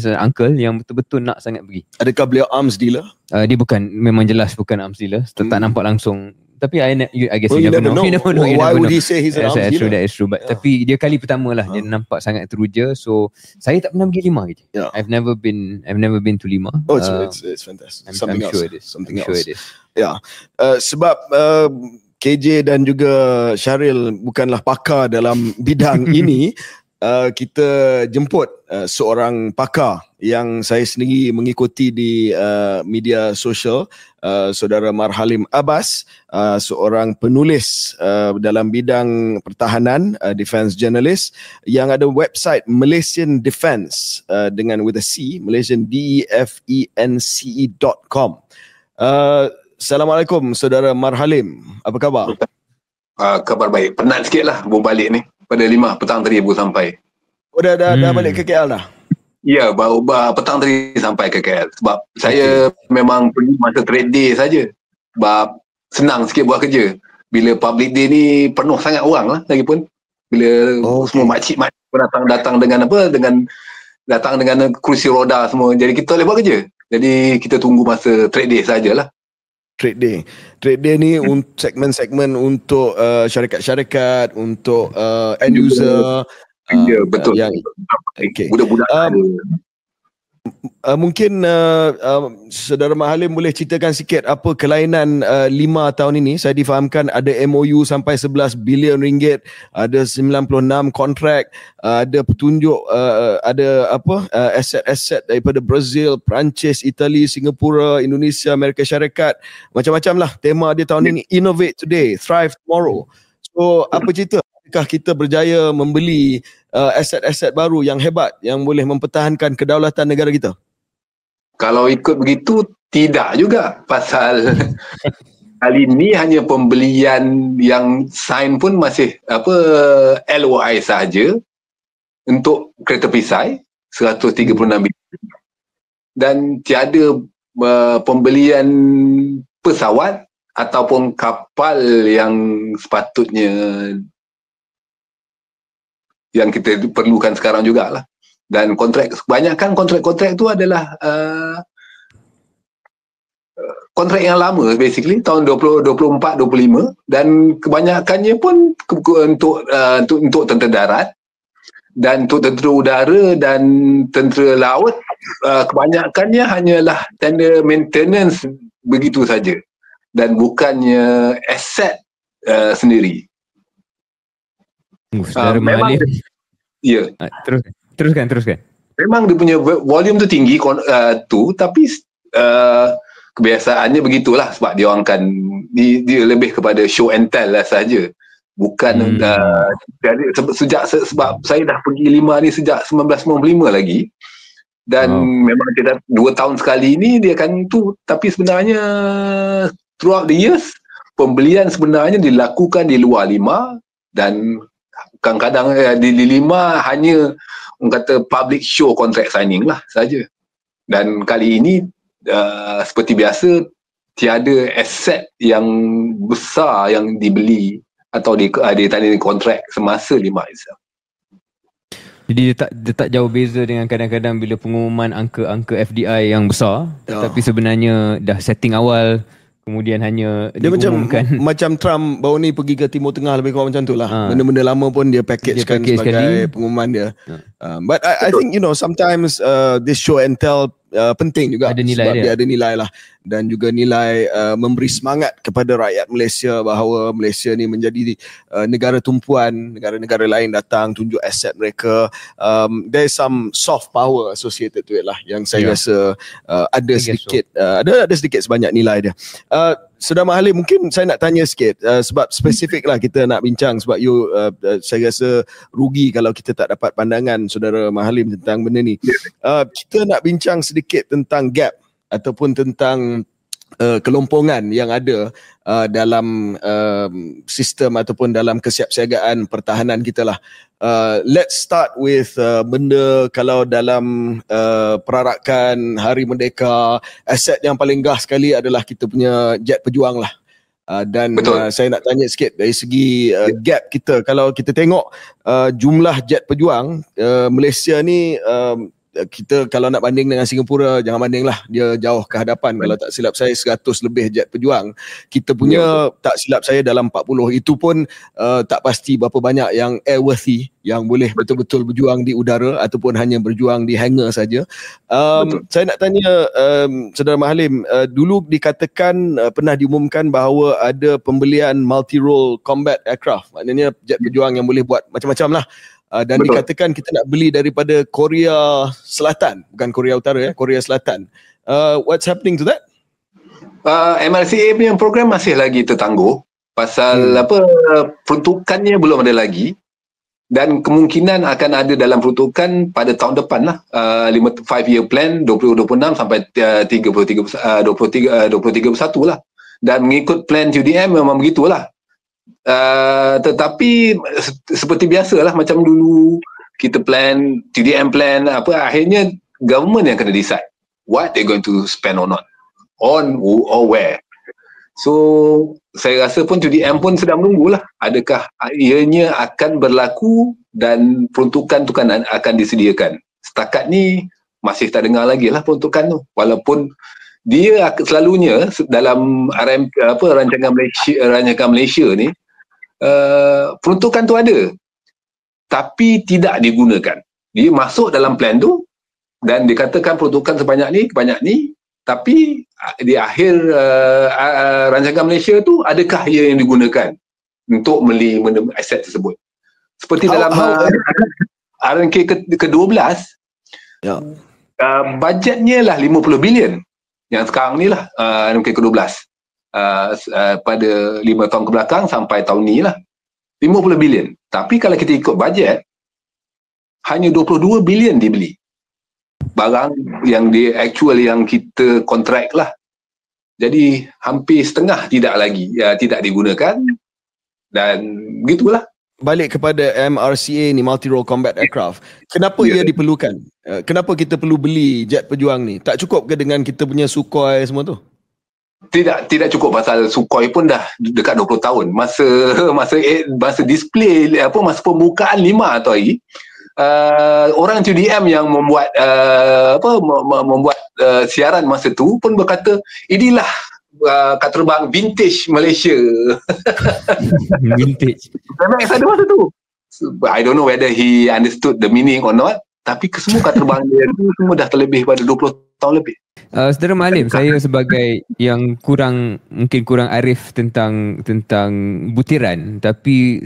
C: an uncle yang betul-betul nak sangat pergi.
A: Adakah beliau arms dealer?
C: Dia bukan, memang jelas bukan arms dealer. Tak nampak langsung. Tapi I guess you never know.
A: Why would he say he's an arms dealer?
C: That is true. But tapi dia kali pertama lah dia nampak sangat teruja. So saya tak pernah pergi Lima gitu. I've never been to Lima.
A: It's fantastic.
C: I'm sure it is.
A: Sebab KJ dan juga Syaril bukanlah pakar dalam bidang ini, kita jemput seorang pakar yang saya sendiri mengikuti di media sosial, saudara Marhalim Abbas, seorang penulis dalam bidang pertahanan, defense journalist yang ada website Malaysian Defence dengan with a C, Malaysian defence.com. Assalamualaikum saudara Marhalim, apa khabar?
E: Khabar baik, penat sikit lah baru balik ni. Pada 5 petang tadi baru sampai.
A: Dah balik ke KL dah?
E: Ya, baru petang tadi sampai ke KL. Sebab saya memang pergi masa trade day saja. Sebab senang sikit buat kerja. Bila public day ni penuh sangat orang lah lagipun. Bila semua makcik-makcik datang dengan datang dengan kerusi roda semua. Jadi kita boleh buat kerja. Jadi kita tunggu masa trade day sajalah.
A: Trade day ni segmen-segmen untuk syarikat-syarikat, untuk end user,
E: Ya, betul.
A: Okay.
E: Budak-budak
A: mungkin Saudara Mat Halim boleh ceritakan sikit apa kelainan 5 tahun ini. Saya difahamkan ada MOU sampai 11 bilion ringgit, ada 96 kontrak, ada petunjuk, ada aset-aset daripada Brazil, Perancis, Itali, Singapura, Indonesia, Amerika Syarikat, macam-macam lah. Tema dia tahun ini, Innovate Today, Thrive Tomorrow. So apa cerita? Adakah kita berjaya membeli aset-aset baru yang hebat yang boleh mempertahankan kedaulatan negara kita?
E: Kalau ikut begitu, tidak juga. Pasal kali ini hanya pembelian yang sign pun masih LOI saja untuk kereta perisai 136 bilion. Dan tiada pembelian pesawat ataupun kapal yang sepatutnya yang kita perlukan sekarang jugalah. Dan kebanyakan kontrak-kontrak tu adalah kontrak yang lama, basically tahun 2024-25, dan kebanyakannya pun untuk tentera darat dan untuk tentera udara dan tentera laut. Kebanyakannya hanyalah tender maintenance begitu saja dan bukannya aset sendiri.
C: Memang
E: ya.
C: Teruskan.
E: Memang dia punya volume tu tinggi tapi kebiasaannya begitulah, sebab dia orang kan dia lebih kepada show and tell lah saja. Bukan sebab saya dah pergi 5 ni sejak 1995 lagi. Dan memang kita 2 tahun sekali ni dia akan tu, tapi sebenarnya throughout the years pembelian sebenarnya dilakukan di luar 5, dan kadang-kadang di 5 hanya orang kata public show contract signing lah saja. Dan kali ini seperti biasa tiada aset yang besar yang dibeli atau ditandai kontrak semasa 5 itself.
C: Jadi dia tak jauh beza dengan kadang-kadang bila pengumuman angka-angka FDI yang besar, tapi sebenarnya dah setting awal, kemudian hanya
A: dia macam Trump baru ni pergi ke Timur Tengah, lebih kurang macam tu lah. Benda-benda lama pun dia packagekan sebagai pengumuman dia. But I think sometimes this show and tell penting juga,
C: ada nilai
A: sebab dia ada nilai lah, dan juga nilai memberi semangat kepada rakyat Malaysia bahawa Malaysia ni menjadi negara tumpuan, negara-negara lain datang tunjuk aset mereka. There is some soft power associated to it lah, yang saya rasa ada sedikit ada sedikit sebanyak nilai dia. Saudara Mat Halim, mungkin saya nak tanya sikit sebab spesifik lah kita nak bincang, sebab saya rasa rugi kalau kita tak dapat pandangan Saudara Mat Halim tentang benda ni. Kita nak bincang sedikit tentang gap ataupun tentang kelompongan yang ada dalam sistem ataupun dalam kesiapsiagaan pertahanan kita lah. Let's start with benda kalau dalam perarakan Hari Merdeka, aset yang paling gas sekali adalah kita punya jet pejuang lah. Dan saya nak tanya sikit dari segi gap kita. Kalau kita tengok jumlah jet pejuang, Malaysia ni kita kalau nak banding dengan Singapura, jangan banding lah, dia jauh ke hadapan. Kalau tak silap saya 100 lebih jet pejuang. Kita punya tak silap saya dalam 40. Itu pun tak pasti berapa banyak yang airworthy, yang boleh betul-betul berjuang di udara ataupun hanya berjuang di hangar saja. Saya nak tanya Saudara Mat Halim, dulu dikatakan pernah diumumkan bahawa ada pembelian multi-role combat aircraft, maknanya jet pejuang yang boleh buat macam-macam lah. Dan dikatakan kita nak beli daripada Korea Selatan, bukan Korea Utara, Korea Selatan. What's happening to that?
E: MRCA punya program masih lagi tertangguh pasal peruntukannya belum ada lagi, dan kemungkinan akan ada dalam peruntukan pada tahun depan lah, 5-year plan 2026 sampai 2031 lah. Dan mengikut plan UDM memang begitulah. Tetapi seperti biasalah, macam dulu kita plan TDM plan akhirnya government yang kena decide what they going to spend or not on or where. So saya rasa pun TDM pun sedang menunggulah adakah ianya akan berlaku dan peruntukan tu kan akan disediakan. Setakat ni masih tak dengar lagi lah peruntukan tu, walaupun dia selalunya dalam rancangan Malaysia ni peruntukan tu ada, tapi tidak digunakan. Dia masuk dalam plan tu dan dikatakan peruntukan sebanyak ni, tapi di akhir rancangan Malaysia tu, adakah ia yang digunakan untuk beli aset tersebut? Seperti dalam RNK ke-12, bajetnya lah 50 bilion. Yang sekarang ni lah RNK ke-12. Pada 5 tahun kebelakang sampai tahun ni lah 50 bilion. Tapi kalau kita ikut bajet, hanya 22 bilion dibeli. Barang yang actual yang kita kontrak lah. Jadi hampir setengah tidak digunakan. Dan begitulah.
A: Balik kepada MRCA ni, Multi Role Combat Aircraft. Kenapa ia diperlukan? Kenapa kita perlu beli jet pejuang ni? Tak cukup ke dengan kita punya Sukhoi semua tu?
E: Tidak cukup, pasal Sukhoi pun dah dekat 20 tahun. Masa display masa pembukaan 5 atau hari, orang TDM yang membuat siaran masa tu pun berkata, inilah kapal terbang vintage Malaysia.
C: Vintage.
E: Memang ada masa tu. I don't know whether he understood the meaning or not, tapi kesemua kapal terbang dia tu semua dah terlebih pada 20 tahun lebih.
C: Saudara Malim, saya sebagai yang mungkin kurang arif tentang butiran, tapi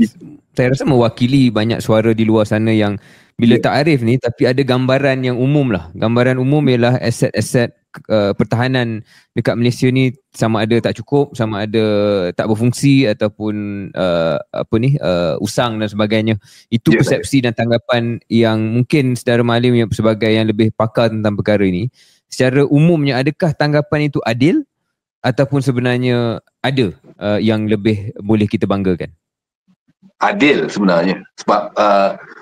C: saya rasa mewakili banyak suara di luar sana yang bila tak arif ni, tapi ada gambaran yang umum lah. Gambaran umum ialah aset-aset pertahanan dekat Malaysia ni sama ada tak cukup, sama ada tak berfungsi ataupun usang dan sebagainya. Itu persepsi dan tanggapan yang mungkin saudara Malim yang sebagai yang lebih pakar tentang perkara ini, secara umumnya adakah tanggapan itu adil ataupun sebenarnya ada yang lebih boleh kita banggakan?
E: Adil sebenarnya, sebab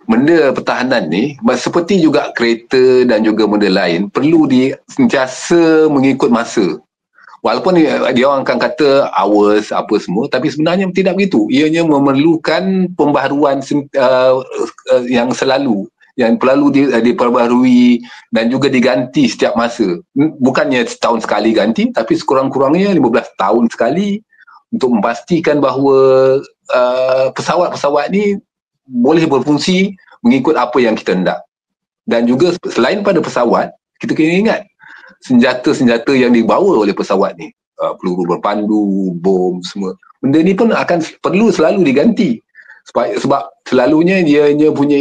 E: benda pertahanan ni seperti juga kereta dan juga benda lain perlu sentiasa mengikut masa. Walaupun dia orang akan kata hours apa semua, tapi sebenarnya tidak begitu. Ianya memerlukan pembaharuan yang selalu, yang perlu diperbaharui dan juga diganti setiap masa. Bukannya setahun sekali ganti, tapi sekurang-kurangnya 15 tahun sekali, untuk memastikan bahawa pesawat-pesawat ni boleh berfungsi mengikut apa yang kita hendak. Dan juga selain pada pesawat, kita kena ingat senjata-senjata yang dibawa oleh pesawat ni, peluru berpandu, bom, semua benda ni pun akan perlu selalu diganti, sebab selalunya dia punya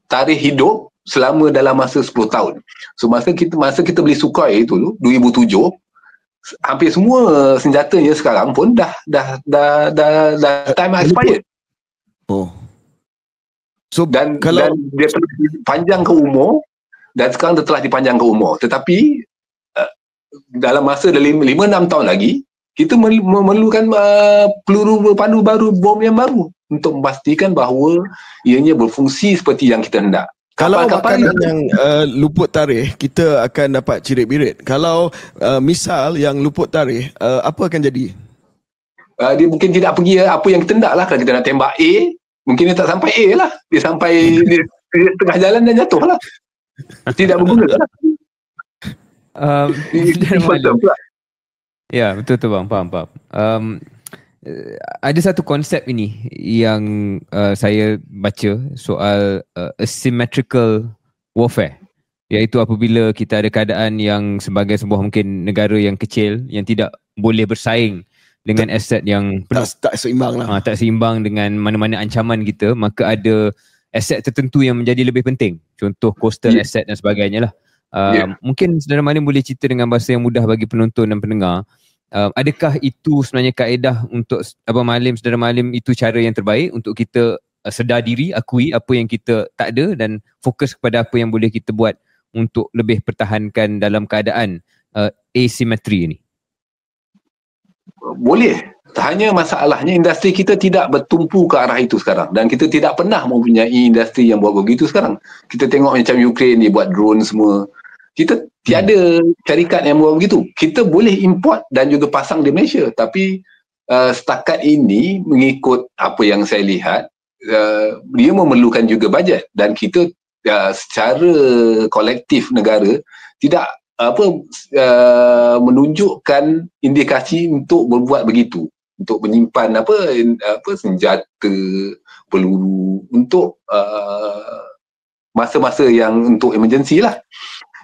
E: tarikh hidup selama dalam masa 10 tahun. So masa kita beli Sukhoi itu 2007, hampir semua senjatanya sekarang pun dah time expired. So dan dia telah dipanjang ke umur, dan sekarang dia telah dipanjang ke umur. Tetapi dalam masa 5-6 tahun lagi, kita memerlukan peluru berpandu baru, bom yang baru, untuk memastikan bahawa ianya berfungsi seperti yang kita hendak.
A: Kalau makanan yang luput tarikh, kita akan dapat cirit-birit. Kalau misal yang luput tarikh, apa akan jadi?
E: Dia mungkin tidak pergi apa yang kita hendak lah. Kalau kita nak tembak A, mungkin dia tak sampai A lah. Dia sampai di tengah jalan dan jatuh lah. Tidak berguna lah.
C: Ya, betul bang, faham. Ada satu konsep ini yang saya baca soal asymmetrical warfare, iaitu apabila kita ada keadaan yang sebagai sebuah mungkin negara yang kecil yang tidak boleh bersaing dengan aset yang
A: tak seimbang lah.
C: Tak seimbang dengan mana-mana ancaman kita, maka ada aset tertentu yang menjadi lebih penting. Contoh coastal asset dan sebagainya lah. Mungkin saudara Malim boleh cerita dengan bahasa yang mudah bagi penonton dan pendengar. Adakah itu sebenarnya kaedah untuk saudara Malim, itu cara yang terbaik untuk kita sedar diri, akui apa yang kita tak ada dan fokus kepada apa yang boleh kita buat untuk lebih pertahankan dalam keadaan asimetri ini?
E: Boleh. Hanya masalahnya industri kita tidak bertumpu ke arah itu sekarang, dan kita tidak pernah mempunyai industri yang buat begitu sekarang. Kita tengok macam Ukraine, dia buat drone semua. Kita tiada syarikat yang buat begitu. Kita boleh import dan juga pasang di Malaysia, tapi setakat ini mengikut apa yang saya lihat, dia memerlukan juga bajet, dan kita secara kolektif negara tidak menunjukkan indikasi untuk berbuat begitu. untuk menyimpan apa senjata, peluru untuk masa-masa yang untuk emergency lah.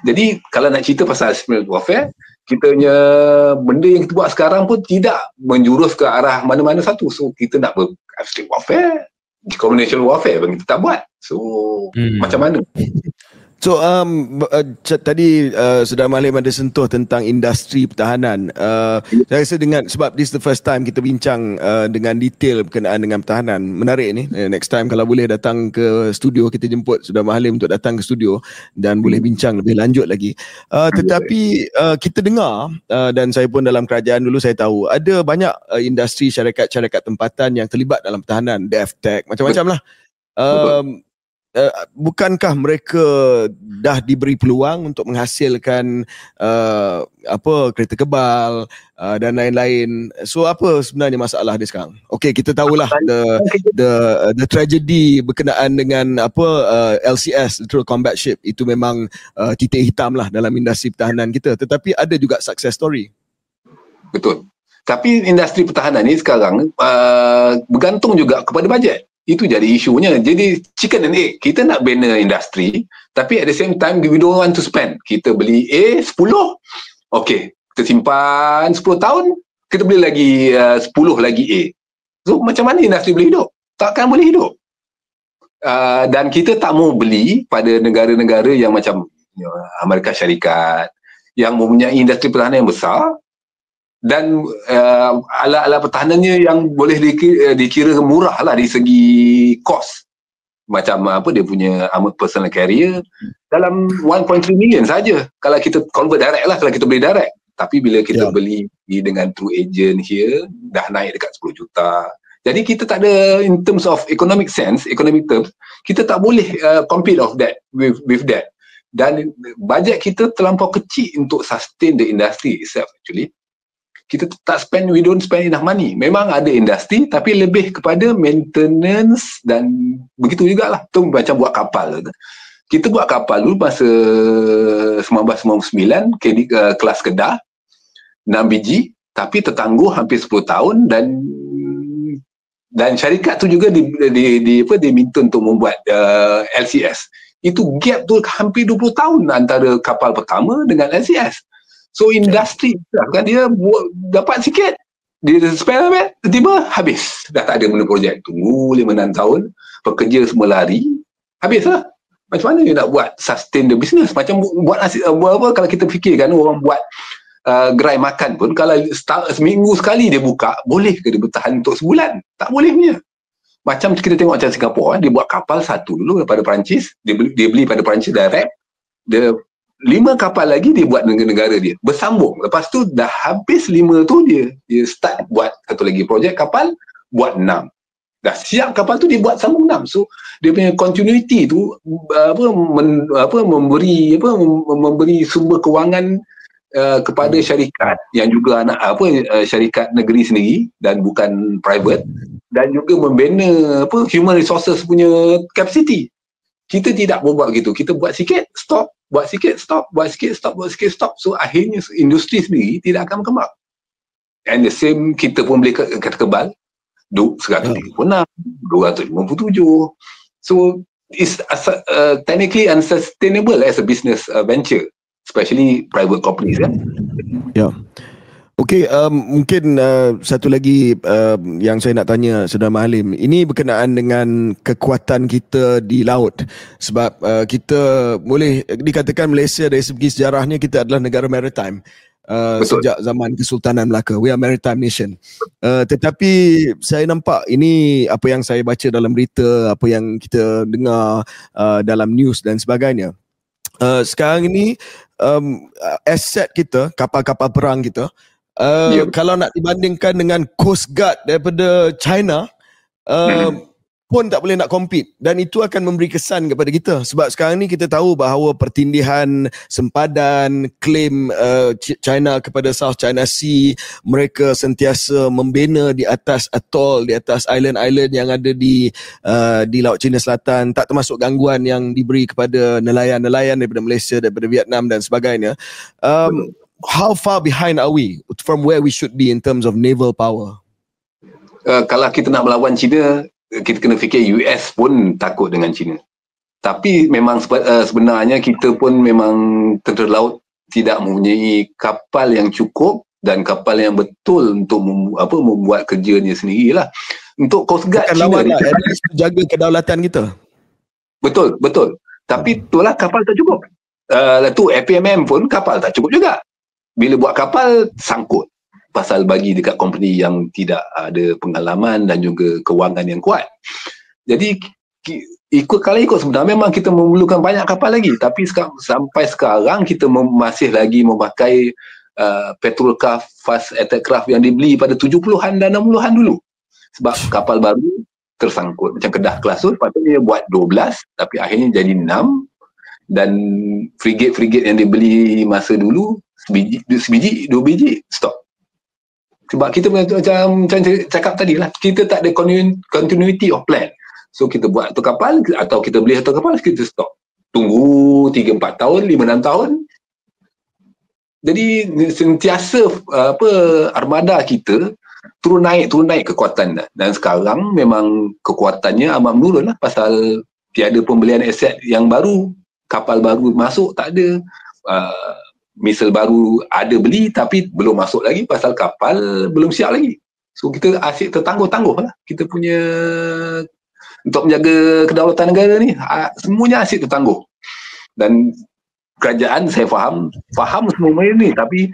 E: Jadi kalau nak cerita pasal asymmetric warfare, kita punya benda yang kita buat sekarang pun tidak menjurus ke arah mana-mana satu. So kita nak asymmetric warfare, conventional warfare pun kita tak buat. So macam mana?
A: So tadi Saudara Mahalim ada sentuh tentang industri pertahanan. Saya rasa sebab this is the first time kita bincang dengan detail berkenaan dengan pertahanan. Menarik ni. Next time kalau boleh datang ke studio, kita jemput Saudara Mahalim untuk datang ke studio dan boleh bincang lebih lanjut lagi. Tetapi kita dengar dan saya pun dalam kerajaan dulu saya tahu ada banyak industri syarikat-syarikat tempatan yang terlibat dalam pertahanan, DevTech, macam-macam lah. Bukankah mereka dah diberi peluang untuk menghasilkan kereta kebal dan lain-lain? So apa sebenarnya masalah dia sekarang? Okey, kita tahulah the tragedy berkenaan dengan LCS, Literal Combat Ship, itu memang titik hitam lah dalam industri pertahanan kita. Tetapi ada juga success story.
E: Betul. Tapi industri pertahanan ni sekarang bergantung juga kepada bajet. Itu jadi isunya. Jadi chicken and egg. Kita nak bina industri, tapi at the same time we don't want to spend. Kita beli A 10, okey, kita simpan 10 tahun, kita beli lagi 10 lagi A. So macam mana industri boleh hidup? Takkan boleh hidup. Dan kita tak mau beli pada negara-negara yang macam Amerika Syarikat, yang mempunyai industri pertahanan yang besar, dan alat-alat pertahanannya yang boleh dikira murah lah dari segi kos. Macam dia punya armored personnel carrier dalam 1.3 million saja kalau kita convert direct lah, kalau kita beli direct. Tapi bila kita beli dengan through agent here, dah naik dekat 10 juta. Jadi kita tak ada, in terms of economic terms, kita tak boleh compete of that with that. Dan bajet kita terlampau kecil untuk sustain the industry itself actually. Kita tak we don't spend enough money. Memang ada industri, tapi lebih kepada maintenance dan begitu jugalah. Itu macam buat kapal. Kita buat kapal dulu masa 1999, kelas Kedah, 6 biji, tapi tertangguh hampir 10 tahun dan syarikat tu juga diminta untuk membuat LCS. Itu gap tu hampir 20 tahun antara kapal pertama dengan LCS. So industri kan dia dapat sikit, dia spend tiba-tiba habis, dah tak ada mana projek. Tunggu 5-6 tahun, pekerja semua lari, habis lah. Macam mana dia nak buat sustain the business? Macam buat kalau kita fikirkan orang buat gerai makan pun, kalau seminggu sekali dia buka, boleh ke dia bertahan untuk sebulan? Tak boleh punya. Macam kita tengok macam Singapura, dia buat kapal satu dulu daripada Perancis, dia beli pada Perancis direct, dia 5 kapal lagi dia buat dengan negara dia, bersambung. Lepas tu dah habis 5 tu, dia start buat satu lagi projek kapal, buat 6. Dah siap kapal tu, dia buat sambung 6. So dia punya continuity tu memberi sumber kewangan kepada syarikat yang juga syarikat negeri sendiri dan bukan private, dan juga membina human resources punya capacity. Kita tidak buat begitu. Kita buat sikit, stop, buat sikit, stop, buat sikit, stop, buat sikit, stop. So akhirnya industri sendiri tidak akan berkembang. And the same, kita pun beli kereta kebal 136, 257. So it's technically unsustainable as a business venture, especially private companies kan.
A: Ya. Okey, mungkin satu lagi yang saya nak tanya Saudara Mahalim, ini berkenaan dengan kekuatan kita di laut. Sebab kita boleh dikatakan Malaysia dari segi sejarahnya kita adalah negara maritime. Sejak zaman Kesultanan Melaka, we are maritime nation. Tetapi saya nampak ini apa yang saya baca dalam berita, apa yang kita dengar dalam news dan sebagainya. Sekarang ini aset kita, kapal-kapal perang kita, kalau nak dibandingkan dengan Coast Guard daripada China, pun tak boleh nak compete, dan itu akan memberi kesan kepada kita. Sebab sekarang ni kita tahu bahawa pertindihan sempadan, klaim China kepada South China Sea, mereka sentiasa membina di atas atoll, di atas island-island yang ada di Laut Cina Selatan, tak termasuk gangguan yang diberi kepada nelayan-nelayan daripada Malaysia, daripada Vietnam dan sebagainya. How far behind are we from where we should be in terms of naval power?
E: kalau kita nak melawan China, kita kena fikir US pun takut dengan China. Tapi memang sebenarnya kita pun memang tentera laut tidak mempunyai kapal yang cukup dan kapal yang betul untuk membuat kerjanya sendirilah. Untuk Coast Guard China
A: lawan lah, at least jaga kedaulatan kita.
E: Betul. Tapi itulah kapal tak cukup. Tu FPMM pun kapal tak cukup juga. Bila buat kapal, sangkut. Pasal bagi dekat company yang tidak ada pengalaman dan juga kewangan yang kuat. Jadi kalau ikut sebenarnya memang kita memerlukan banyak kapal lagi, tapi sampai sekarang kita masih lagi memakai Petrolcraft fast attack craft yang dibeli pada 70-an dan 60-an dulu. Sebab kapal baru tersangkut. Macam Kedah class tu patutnya buat 12 tapi akhirnya jadi 6, dan frigate yang dibeli masa dulu sebiji 2 biji stop. Sebab kita macam cakap tadi lah, kita tak ada continuity of plan. So kita buat satu kapal atau kita beli satu kapal, kita stop. Tunggu 3-4 tahun, 5-6 tahun. Jadi sentiasa armada kita turun naik kekuatan. Dan sekarang memang kekuatannya amat menurun lah, pasal tiada pembelian aset yang baru. Kapal baru masuk tak ada. Misal baru ada beli tapi belum masuk lagi pasal kapal belum siap lagi. So kita asyik tertangguh-tangguh lah. Kita punya untuk menjaga kedaulatan negara ni semuanya asyik tertangguh. Dan kerajaan saya faham semua ni, tapi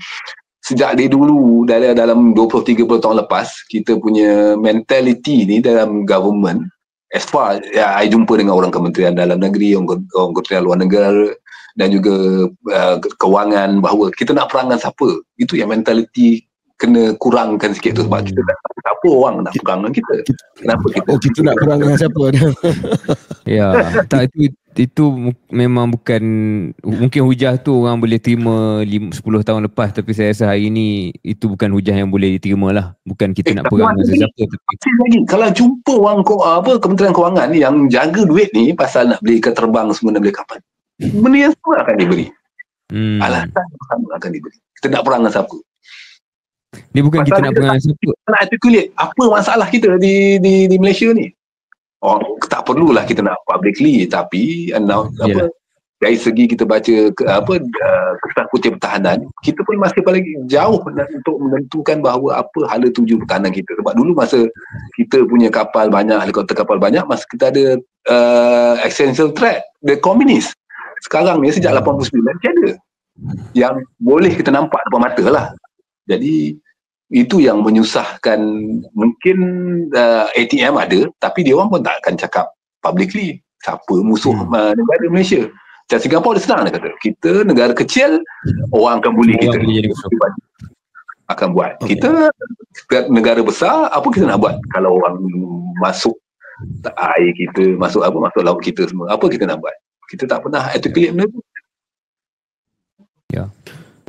E: sejak dari dulu dalam 20-30 tahun lepas kita punya mentality ni dalam government, as far I jumpa dengan orang Kementerian Dalam Negeri, orang Kementerian Luar Negara dan juga kewangan, bahawa kita nak perang dengan siapa. Itu yang mentality kena kurangkan sikit tu, sebab kita tak tahu siapa orang nak perang dengan kita. Kenapa kita
A: nak perang dengan siapa?
C: Ya, tak, itu memang bukan, mungkin hujah tu orang boleh terima 10 tahun lepas, tapi saya rasa hari ni itu bukan hujah yang boleh diterima lah. Bukan kita nak perang dengan siapa, tapi
E: lagi kalau jumpa orang Kementerian Kewangan yang jaga duit ni pasal nak beli ikan terbang semua, nak beli kapal, benda yang semua akan diberi. Alasan sama akan diberi. Kita nak perang dengan siapa?
C: Dia bukan pasal kita nak perang dengan siapa.
E: Kita nak articulate apa masalah kita di Malaysia ni. Tak perlulah kita nak publicly, tapi dari segi kita baca Kesah Putih Pertahanan, kita pun masih paling jauh untuk menentukan bahawa apa hala tuju pertahanan kita. Sebab dulu masa kita punya kapal banyak, helikopter kapal banyak, masa kita ada existential threat, the komunis. Sekarang ni sejak 89 tiada yang boleh kita nampak depan mata lah. Jadi itu yang menyusahkan. Mungkin ATM ada, tapi dia orang pun tak akan cakap publicly siapa musuh negara Malaysia. Macam Singapura dia senang dia kata, kita negara kecil, orang akan bully kita, akan buat. Kita negara besar, apa kita nak buat kalau orang masuk air kita, masuk laut kita semua, apa kita nak buat? Kita tak pernah articulate benda tu.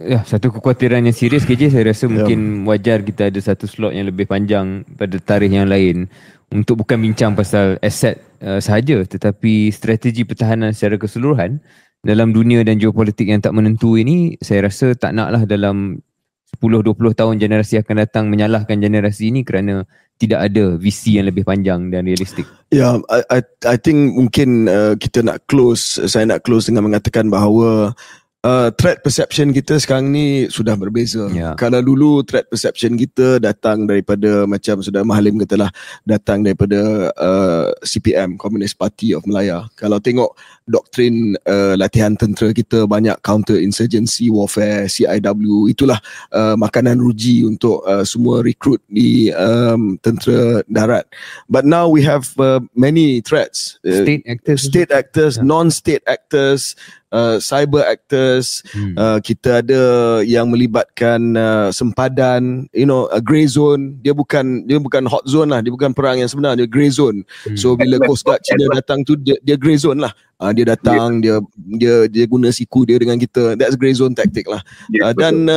C: Ya, satu kekhawatiran yang serius KJ, saya rasa mungkin wajar kita ada satu slot yang lebih panjang pada tarikh yang lain untuk bukan bincang pasal aset sahaja, tetapi strategi pertahanan secara keseluruhan dalam dunia dan geopolitik yang tak menentu ini. Saya rasa tak naklah dalam 10-20 tahun generasi akan datang menyalahkan generasi ini kerana tidak ada visi yang lebih panjang dan realistik.
A: Ya, I think mungkin saya nak close dengan mengatakan bahawa threat perception kita sekarang ni sudah berbeza. Kalau dulu threat perception kita datang daripada, macam sudah Mahalim katalah, datang daripada CPM, Communist Party of Malaya. Kalau tengok doktrin latihan tentera kita, banyak counter insurgency warfare, CIW, itulah makanan ruji untuk semua rekrut di tentera darat. But now we have many threats, state actors, non-state actors, cyber actors. Kita ada yang melibatkan sempadan, a grey zone. Dia bukan hot zone lah, dia bukan perang yang sebenar, dia grey zone. So bila Coast Guard China datang tu, dia grey zone lah. Dia datang, dia guna siku dia dengan kita. That's grey zone tactic lah. Dan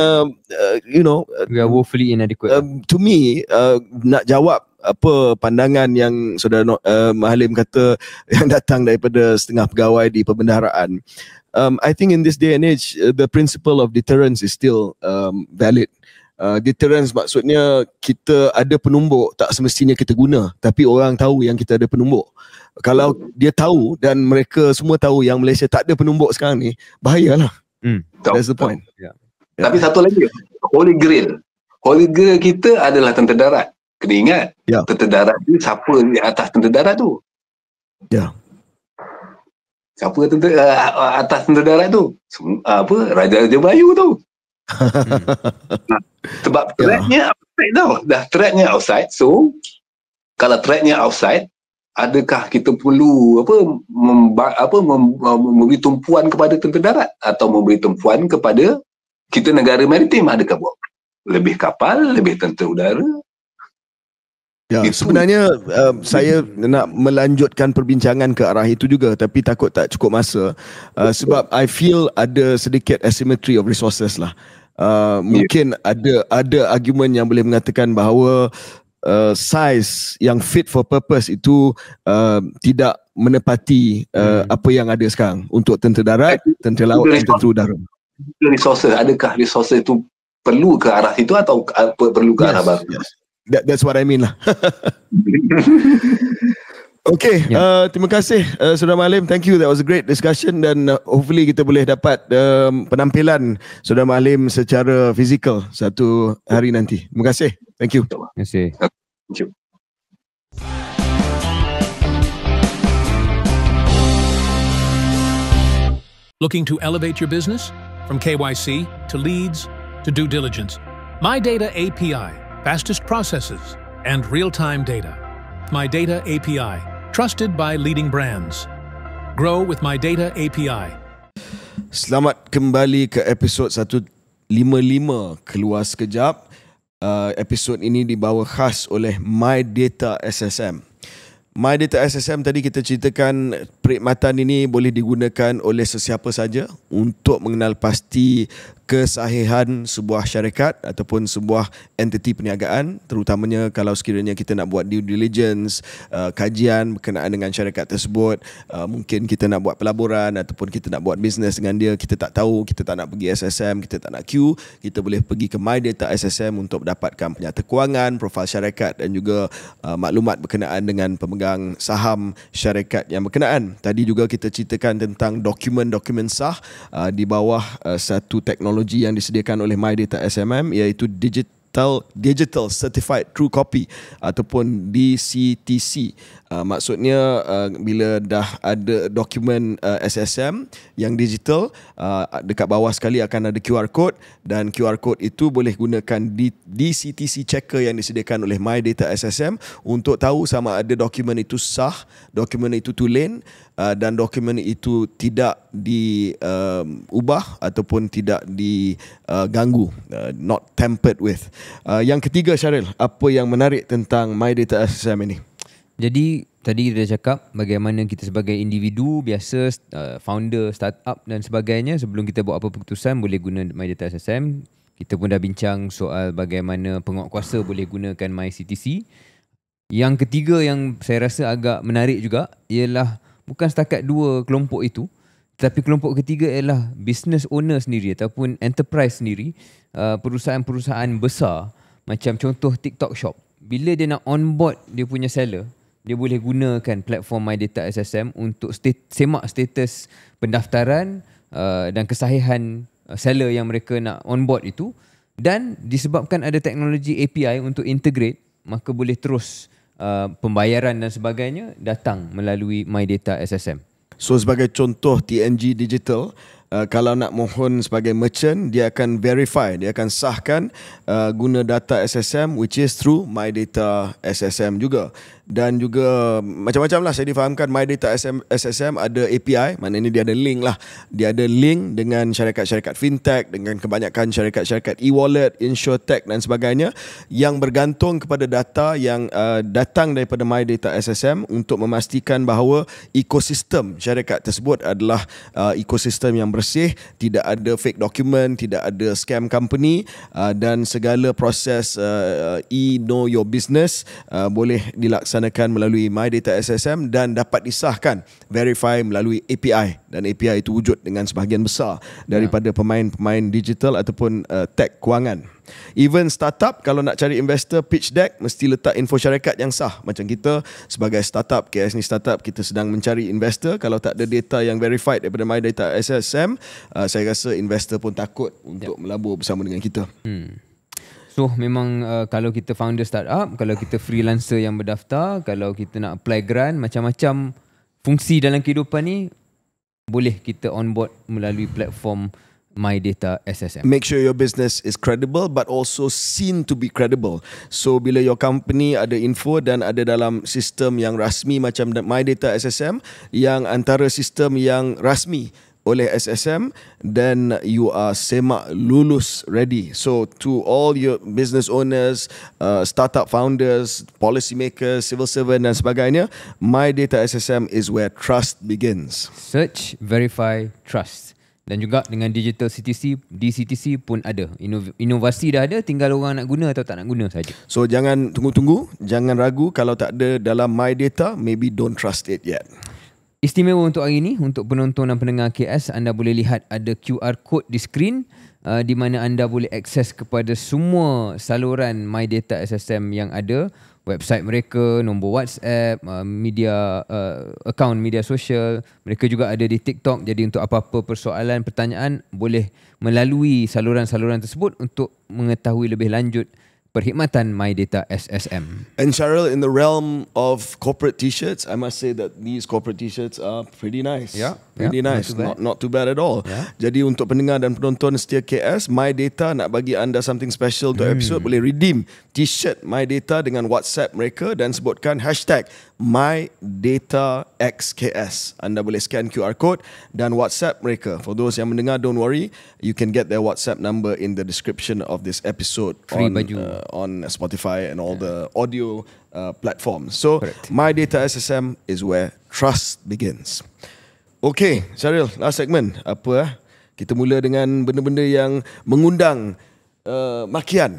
C: we are woefully inadequate.
A: To me, nak jawab apa pandangan yang Saudara Mahalim kata yang datang daripada setengah pegawai di perbendaharaan, I think in this day and age, the principle of deterrence is still valid. Deterrence maksudnya kita ada penumbuk tak semestinya kita guna, tapi orang tahu yang kita ada penumbuk. Kalau dia tahu dan mereka semua tahu yang Malaysia tak ada penumbuk sekarang ni, bahayalah. That's the point.
E: Tapi satu lagi, Holy Grail kita adalah tentera darat. Kena ingat, tentera darat ni siapa di atas tentera darat tu? Siapa atas tentera darat tu? Raja-Raja Melayu tu. Sebab tracknya outside tau. Dah tracknya outside. So kalau tracknya outside, adakah kita perlu memberi tumpuan kepada tentera darat atau memberi tumpuan kepada kita negara maritim? Adakah buat lebih kapal, lebih tentera udara?
A: Sebenarnya saya nak melanjutkan perbincangan ke arah itu juga, tapi takut tak cukup masa, sebab I feel ada sedikit asymmetry of resources lah. Mungkin ada argument yang boleh mengatakan bahawa size yang fit for purpose itu tidak menepati apa yang ada sekarang untuk tentera darat, tentera laut dan tentera udara.
E: Resources, adakah resources itu perlu ke arah situ atau perlu ke arah baru?
A: That's what I mean lah. Okay, terima kasih Saudara Mahalim. Thank you, that was a great discussion, dan hopefully kita boleh dapat penampilan Saudara Mahalim secara fizikal satu hari nanti. Terima kasih. Thank you.
C: Terima kasih.
E: Thank you.
F: Looking to elevate your business? From KYC to leads to due diligence. My Data API, fastest processes and real-time data. My Data API, trusted by leading brands. Grow with My Data API.
A: Selamat kembali ke episod 155 Keluar Sekejap. Episod ini dibawa khas oleh My Data SSM. My Data SSM tadi kita ceritakan perkhidmatan ini boleh digunakan oleh sesiapa saja untuk mengenal pasti kesahihan sebuah syarikat ataupun sebuah entiti perniagaan, terutamanya kalau sekiranya kita nak buat due diligence, kajian berkenaan dengan syarikat tersebut, mungkin kita nak buat pelaburan ataupun kita nak buat bisnes dengan dia, kita tak tahu, kita tak nak pergi SSM, kita tak nak queue, kita boleh pergi ke My Data SSM untuk dapatkan penyata kewangan, profil syarikat dan juga maklumat berkenaan dengan pemegang saham syarikat yang berkenaan. Tadi juga kita ceritakan tentang dokumen-dokumen sah di bawah satu teknologi yang disediakan oleh My Data SMM, iaitu Digital Certified True Copy ataupun DCTC. Maksudnya bila dah ada dokumen SSM yang digital, dekat bawah sekali akan ada QR code, dan QR code itu boleh gunakan DCTC checker yang disediakan oleh My Data SSM untuk tahu sama ada dokumen itu sah, dokumen itu tulen, dan dokumen itu tidak diubah ataupun tidak diganggu, not tampered with. Yang ketiga, Syaril, apa yang menarik tentang My Data SSM ini?
C: Jadi tadi kita dah cakap bagaimana kita sebagai individu biasa, founder, startup dan sebagainya, sebelum kita buat apa keputusan boleh guna My Data SSM. Kita pun dah bincang soal bagaimana penguatkuasa boleh gunakan MyCTC. Yang ketiga yang saya rasa agak menarik juga ialah bukan setakat dua kelompok itu, tapi kelompok ketiga ialah business owner sendiri ataupun enterprise sendiri, perusahaan-perusahaan besar macam contoh TikTok Shop. Bila dia nak onboard dia punya seller, dia boleh gunakan platform My Data SSM untuk semak status pendaftaran dan kesahihan seller yang mereka nak onboard itu, dan disebabkan ada teknologi API untuk integrate, maka boleh terus pembayaran dan sebagainya datang melalui My Data SSM.
A: So sebagai contoh TNG Digital, kalau nak mohon sebagai merchant, dia akan verify, dia akan sahkan guna data SSM, which is through My Data SSM juga. Dan juga macam-macam lah saya difahamkan My Data SSM ada API, maknanya dia ada link lah. Dia ada link dengan syarikat-syarikat fintech, dengan kebanyakan syarikat-syarikat e-wallet, insurtech dan sebagainya yang bergantung kepada data yang datang daripada My Data SSM untuk memastikan bahawa ekosistem syarikat tersebut adalah ekosistem yang bersih, tidak ada fake document, tidak ada scam company, dan segala proses know your business boleh dilaksanakan melalui My Data SSM dan dapat disahkan, verify melalui API, dan API itu wujud dengan sebahagian besar daripada pemain-pemain digital ataupun tech kewangan. Even startup kalau nak cari investor, pitch deck mesti letak info syarikat yang sah. Macam kita sebagai startup, KS ni startup, kita sedang mencari investor. Kalau tak ada data yang verified daripada My Data SSM, saya rasa investor pun takut untuk melabur bersama dengan kita.
C: So memang kalau kita founder startup, kalau kita freelancer yang berdaftar, kalau kita nak apply grant, macam-macam fungsi dalam kehidupan ni boleh kita onboard melalui platform My Data SSM.
A: Make sure your business is credible but also seen to be credible. So bila your company ada info dan ada dalam sistem yang rasmi macam My Data SSM, yang antara sistem yang rasmi oleh SSM, then you are semak lulus ready. So to all your business owners, startup founders, policy makers, civil servant dan sebagainya, My Data SSM is where trust begins.
C: Search, verify, trust. Dan juga dengan digital CTC, DCTC pun ada. Inovasi dah ada, tinggal orang nak guna atau tak nak guna saja.
A: So jangan tunggu-tunggu, jangan ragu. Kalau tak ada dalam My Data, maybe don't trust it yet.
C: Istimewa untuk hari ini, untuk penonton dan pendengar KS, anda boleh lihat ada QR code di skrin di mana anda boleh akses kepada semua saluran My Data SSM yang ada, website mereka, nombor WhatsApp, media akaun media sosial. Mereka juga ada di TikTok. Jadi untuk apa-apa persoalan, pertanyaan, boleh melalui saluran-saluran tersebut untuk mengetahui lebih lanjut perkhidmatan My Data SSM.
A: And Cheryl, in the realm of corporate t-shirts, I must say that these corporate t-shirts are pretty nice. Pretty nice. Not too bad at all. Jadi untuk pendengar dan penonton setia KS, My Data nak bagi anda something special untuk episode, boleh redeem t-shirt My Data dengan WhatsApp mereka dan sebutkan hashtag MyDataXKS. Anda boleh scan QR code dan WhatsApp mereka. For those yang mendengar, don't worry, you can get their WhatsApp number in the description of this episode on Spotify and all the audio platforms. So My Data SSM is where trust begins. Okay, Syaril, last segment. Apa kita mula dengan benda-benda yang mengundang makian.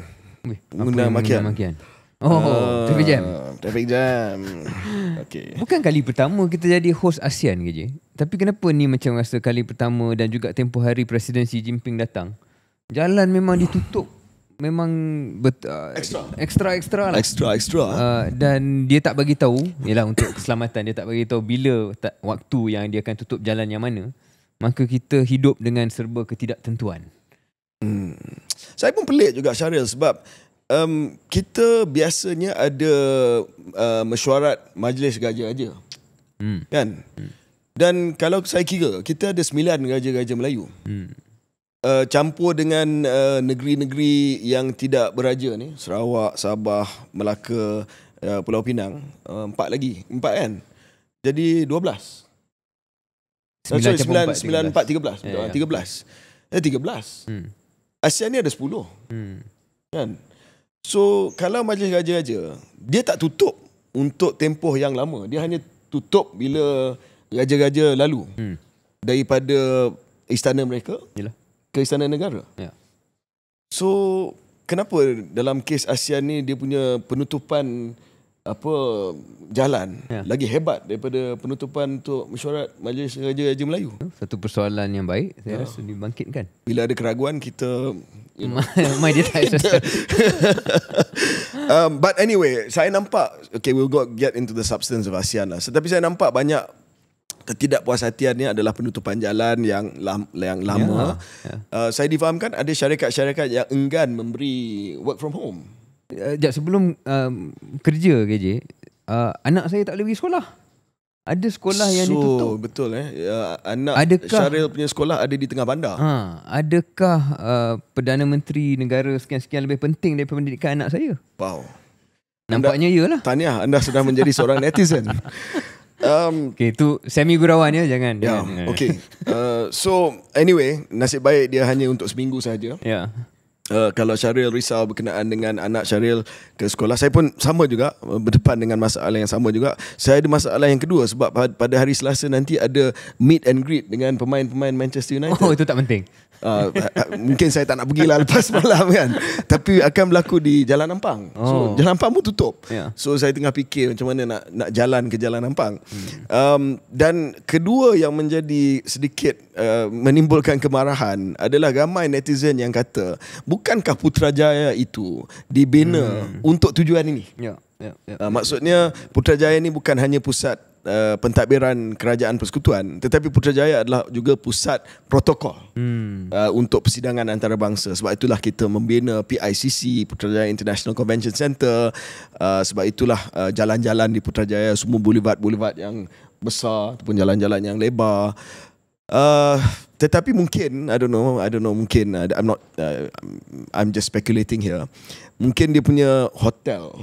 A: Mengundang makian. Traffic jam. Okay.
C: Bukan kali pertama kita jadi host ASEAN ke je. Tapi kenapa ni macam rasa kali pertama dan juga tempoh hari Presiden Xi Jinping datang, jalan memang ditutup. Memang extra lah. Dan dia tak bagi tahu, yalah, untuk keselamatan, dia tak bagi tahu bila waktu yang dia akan tutup jalan yang mana. Maka kita hidup dengan serba ketidaktentuan.
A: Saya pun pelik juga, Syaril, sebab kita biasanya ada mesyuarat majlis raja-raja. Kan? Dan kalau saya kira, kita ada 9 raja-raja Melayu. Campur dengan negeri-negeri yang tidak beraja ni, Sarawak, Sabah, Melaka, Pulau Pinang, 4 kan? Jadi 12. 9, 4, 13. 13. ASEAN ni ada 10. Kan? So kalau majlis raja-raja, dia tak tutup untuk tempoh yang lama. Dia hanya tutup bila raja-raja lalu daripada istana mereka ke istana negara. So kenapa dalam kes ASEAN ni dia punya penutupan jalan lagi hebat daripada penutupan untuk mesyuarat Majlis Raja-Raja Melayu?
C: Satu persoalan yang baik, saya rasa dibangkitkan.
A: Bila ada keraguan, kita
C: My Data SSM.
A: But anyway, saya nampak, okay, we'll get into the substance of ASEAN lah. Tapi saya nampak banyak ketidakpuashatian ni adalah penutupan jalan yang lama. Saya difahamkan ada syarikat-syarikat yang enggan memberi work from home.
C: Sebelum kerja KJ, anak saya tak boleh pergi sekolah. Ada sekolah yang ditutup.
A: Betul anak Syaril punya sekolah ada di tengah bandar.
C: Adakah Perdana Menteri negara sekian-sekian lebih penting daripada pendidikan anak saya?
A: Wow.
C: Nampaknya iyalah.
A: Tahniah, anda sudah menjadi seorang netizen.
C: Okay, tu semi gurauan ya, jangan.
A: Okay. So anyway, nasib baik dia hanya untuk seminggu saja. Kalau Syaril risau berkenaan dengan anak Syaril ke sekolah, saya pun sama juga, berdepan dengan masalah yang sama juga. Saya ada masalah yang kedua sebab pada hari Selasa nanti ada meet and greet dengan pemain-pemain Manchester United.
C: Oh, itu tak penting.
A: Mungkin saya tak nak pergilah lepas malam kan. Tapi akan berlaku di Jalan Ampang. So Jalan Ampang pun tutup. So saya tengah fikir macam mana nak jalan ke Jalan Ampang. Dan kedua yang menjadi sedikit menimbulkan kemarahan adalah ramai netizen yang kata, bukankah Putrajaya itu dibina untuk tujuan ini? Maksudnya Putrajaya ni bukan hanya pusat pentadbiran kerajaan persekutuan, tetapi Putrajaya adalah juga pusat protokol untuk persidangan antarabangsa. Sebab itulah kita membina PICC, Putrajaya International Convention Centre. Sebab itulah jalan-jalan di Putrajaya semua boulevard yang besar ataupun jalan-jalan yang lebar. Tetapi mungkin I don't know mungkin I'm just speculating here. Mungkin dia punya hotel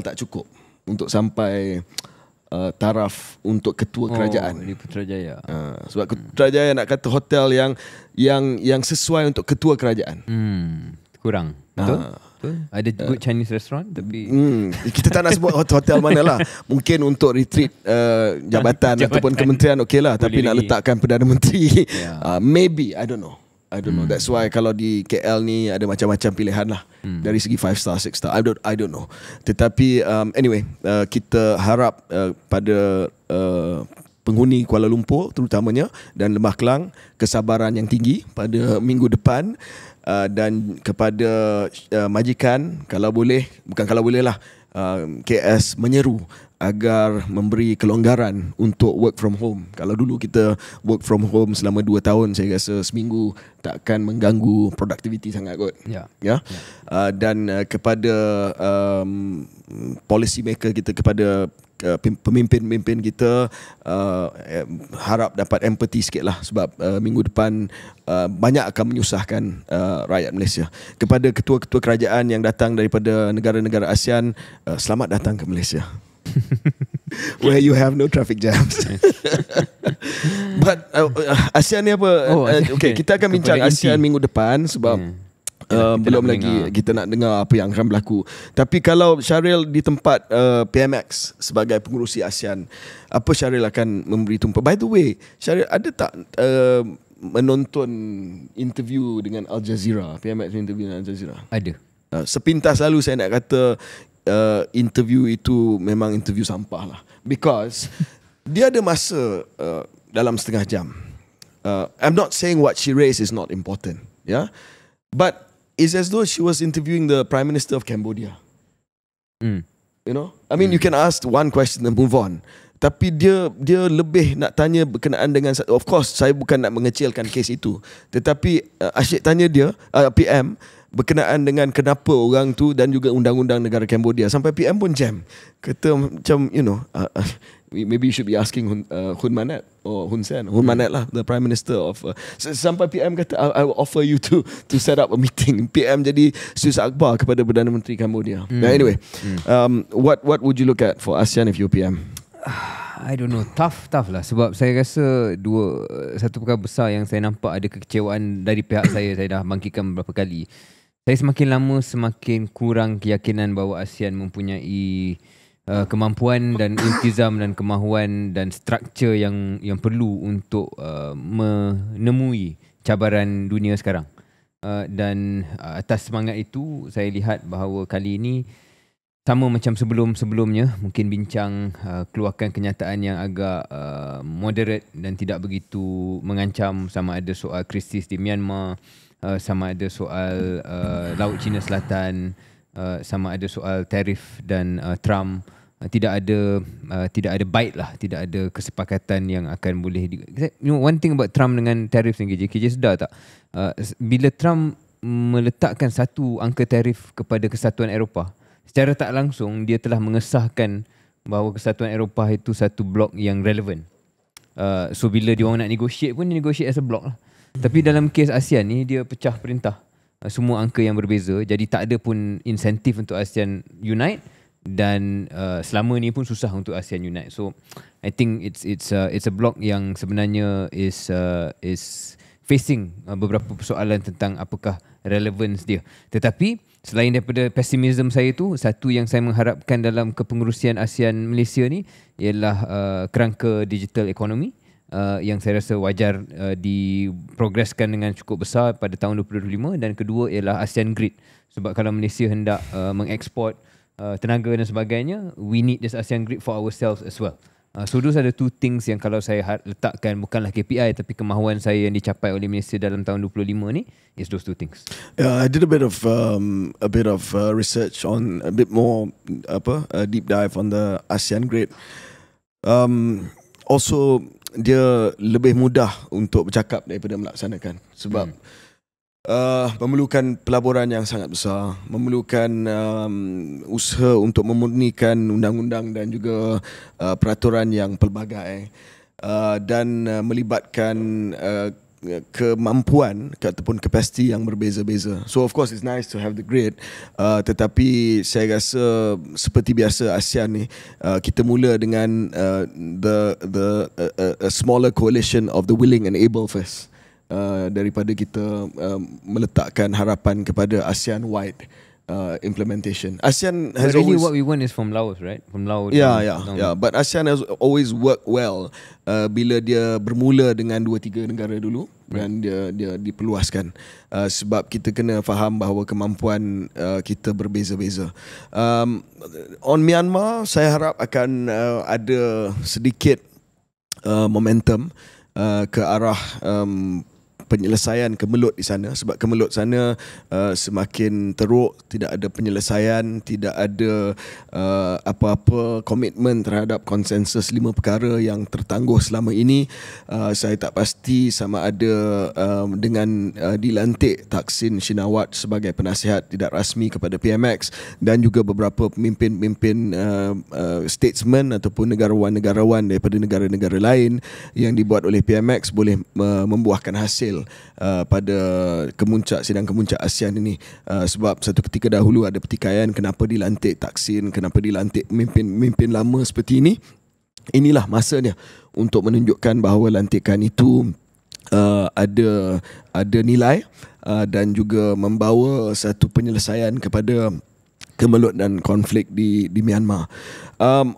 A: tak cukup untuk sampai taraf untuk ketua kerajaan
C: di Putrajaya.
A: Sebab Putrajaya nak kata hotel yang sesuai untuk ketua kerajaan.
C: Kurang. Betul? Ada good Chinese restaurant tapi
A: kita tak nak sebut hotel mana lah. Mungkin untuk retreat jabatan ataupun kementerian okey lah. Tapi nak letakkan Perdana Menteri maybe I don't know. That's why kalau di KL ni ada macam-macam pilihan lah. Dari segi 5 star, 6 star, I don't know. Tetapi anyway, kita harap pada penghuni Kuala Lumpur terutamanya dan Lembah Kelang kesabaran yang tinggi pada minggu depan. Dan kepada majikan, kalau boleh lah, KS menyeru agar memberi kelonggaran untuk work from home. Kalau dulu kita work from home selama 2 tahun, saya rasa seminggu takkan mengganggu produktiviti sangat kot. Dan kepada policy maker kita, kepada pemimpin-pemimpin kita, harap dapat empathy sikit lah. Sebab minggu depan banyak akan menyusahkan rakyat Malaysia. Kepada ketua-ketua kerajaan yang datang daripada negara-negara ASEAN, selamat datang ke Malaysia. Where you have no traffic jams. But ASEAN ni apa? Okay, kita akan bincang ASEAN minggu depan. Sebab belum lagi kita nak dengar apa yang akan berlaku. Tapi kalau Syaril di tempat PMX sebagai pengurusi ASEAN, apa Syaril akan memberi tumpuan? By the way, Syaril ada tak menonton interview dengan Al Jazeera? PMX interview dengan Al Jazeera?
C: Ada.
A: Sepintas lalu saya nak kata interview itu memang interview sampah lah. Because dia ada masa dalam setengah jam. I'm not saying what she raised is not important, but it's as though she was interviewing the Prime Minister of Cambodia. You know, I mean, you can ask one question and move on. Tapi dia lebih nak tanya berkenaan dengan, of course saya bukan nak mengecilkan kes itu, tetapi asyik tanya dia PM berkenaan dengan kenapa orang tu dan juga undang-undang negara Cambodia. Sampai PM pun jam. Kata macam, you know, maybe you should be asking Hun Manet or Hun Sen. Hun Manet lah, the Prime Minister of... sampai PM kata, I will offer you to set up a meeting. PM jadi Sus Akbar kepada Perdana Menteri Cambodia. Anyway, what would you look at for ASEAN if you PM?
C: I don't know, tough lah. Sebab saya rasa satu perkara besar yang saya nampak ada kekecewaan dari pihak saya dah bangkitkan beberapa kali. Saya semakin lama semakin kurang keyakinan bahawa ASEAN mempunyai kemampuan dan iltizam dan kemahuan dan struktur yang perlu untuk menemui cabaran dunia sekarang. Dan atas semangat itu, saya lihat bahawa kali ini sama macam sebelum-sebelumnya, mungkin bincang keluarkan kenyataan yang agak moderate dan tidak begitu mengancam, sama ada soal krisis di Myanmar, sama ada soal Laut Cina Selatan, sama ada soal tarif dan Trump. Tidak ada bite lah, tidak ada kesepakatan yang akan boleh you know, one thing about Trump dengan tarif ni, KJ sedar tak? Bila Trump meletakkan satu angka tarif kepada Kesatuan Eropah, secara tak langsung dia telah mengesahkan bahawa Kesatuan Eropah itu satu blok yang relevan. So bila dia orang nak negotiate pun, dia negotiate as a block lah. Tapi dalam kes ASEAN ni, dia pecah perintah semua angka yang berbeza. Jadi tak ada pun insentif untuk ASEAN unite, dan selama ni pun susah untuk ASEAN unite. So I think it's a block yang sebenarnya is facing beberapa persoalan tentang apakah relevance dia. Tetapi selain daripada pesimism saya tu, satu yang saya mengharapkan dalam kepengurusian ASEAN Malaysia ni ialah kerangka digital ekonomi. yang saya rasa wajar diprogreskan dengan cukup besar pada tahun 2025, dan kedua ialah ASEAN Grid. Sebab kalau Malaysia hendak mengeksport tenaga dan sebagainya, we need this ASEAN Grid for ourselves as well. So those are the two things yang kalau saya letakkan bukanlah KPI tapi kemahuan saya yang dicapai oleh Malaysia dalam tahun 25 ni is those two things.
A: I did a bit of research on a bit more deep dive on the ASEAN Grid. Also dia lebih mudah untuk bercakap daripada melaksanakan sebab memerlukan pelaburan yang sangat besar, memerlukan usaha untuk memurnikan undang-undang dan juga peraturan yang pelbagai, dan melibatkan kemampuan ataupun kapasiti yang berbeza-beza. So of course it's nice to have the grid, tetapi saya rasa seperti biasa ASEAN ni, kita mula dengan a smaller coalition of the willing and able first, daripada kita meletakkan harapan kepada ASEAN wide implementation. ASEAN has
C: really
A: always,
C: what we want is from Laos, right? From Laos.
A: Yeah. But ASEAN has always worked well bila dia bermula dengan 2-3 negara dulu, dan dia diperluaskan, sebab kita kena faham bahawa kemampuan kita berbeza-beza. On Myanmar, saya harap akan ada sedikit momentum ke arah penyelesaian kemelut di sana, sebab kemelut sana semakin teruk, tidak ada penyelesaian, tidak ada apa-apa komitmen terhadap konsensus 5 perkara yang tertangguh selama ini. Saya tak pasti sama ada dengan dilantik Thaksin Shinawatra sebagai penasihat tidak rasmi kepada PMX dan juga beberapa pemimpin-pemimpin statesman ataupun negarawan-negarawan daripada negara-negara lain yang dibuat oleh PMX boleh membuahkan hasil pada sidang kemuncak ASEAN ini, sebab satu ketika dahulu ada pertikaian kenapa dilantik Thaksin, kenapa dilantik pemimpin lama seperti ini. Inilah masanya untuk menunjukkan bahawa lantikan itu ada nilai dan juga membawa satu penyelesaian kepada kemelut dan konflik di Myanmar.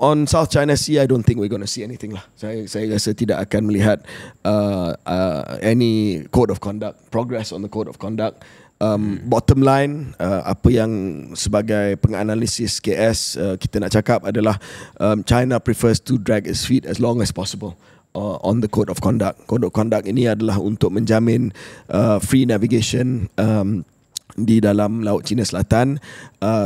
A: On South China Sea, I don't think we're going to see anything lah. Saya rasa tidak akan melihat any code of conduct, progress on the code of conduct. Bottom line, apa yang sebagai penganalisis KS kita nak cakap adalah China prefers to drag its feet as long as possible on the code of conduct. Code of conduct ini adalah untuk menjamin free navigation di dalam Laut Cina Selatan,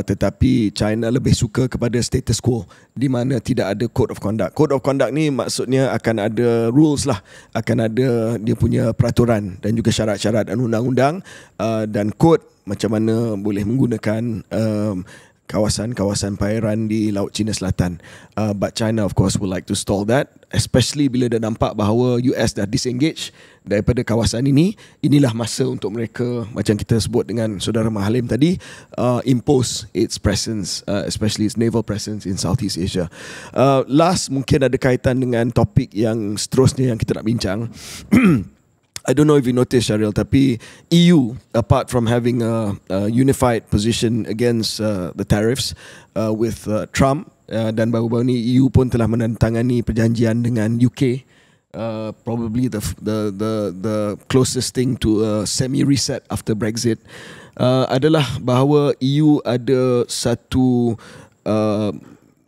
A: tetapi China lebih suka kepada status quo di mana tidak ada code of conduct. Code of conduct ni maksudnya akan ada rules lah, akan ada dia punya peraturan dan juga syarat-syarat dan undang-undang, dan code macam mana boleh menggunakan kawasan-kawasan perairan di Laut Cina Selatan. But China of course would like to stall that, especially bila dia nampak bahawa US dah disengage daripada kawasan ini. Inilah masa untuk mereka, macam kita sebut dengan Saudara Mahalim tadi, impose its presence, especially its naval presence in Southeast Asia. Last, mungkin ada kaitan dengan topik yang seterusnya yang kita nak bincang. I don't know if you noticed, Syaril, tapi EU, apart from having a unified position against the tariffs with Trump, dan baru-baru ni EU pun telah menandatangani perjanjian dengan UK, probably the closest thing to a semi-reset after Brexit, adalah bahawa EU ada satu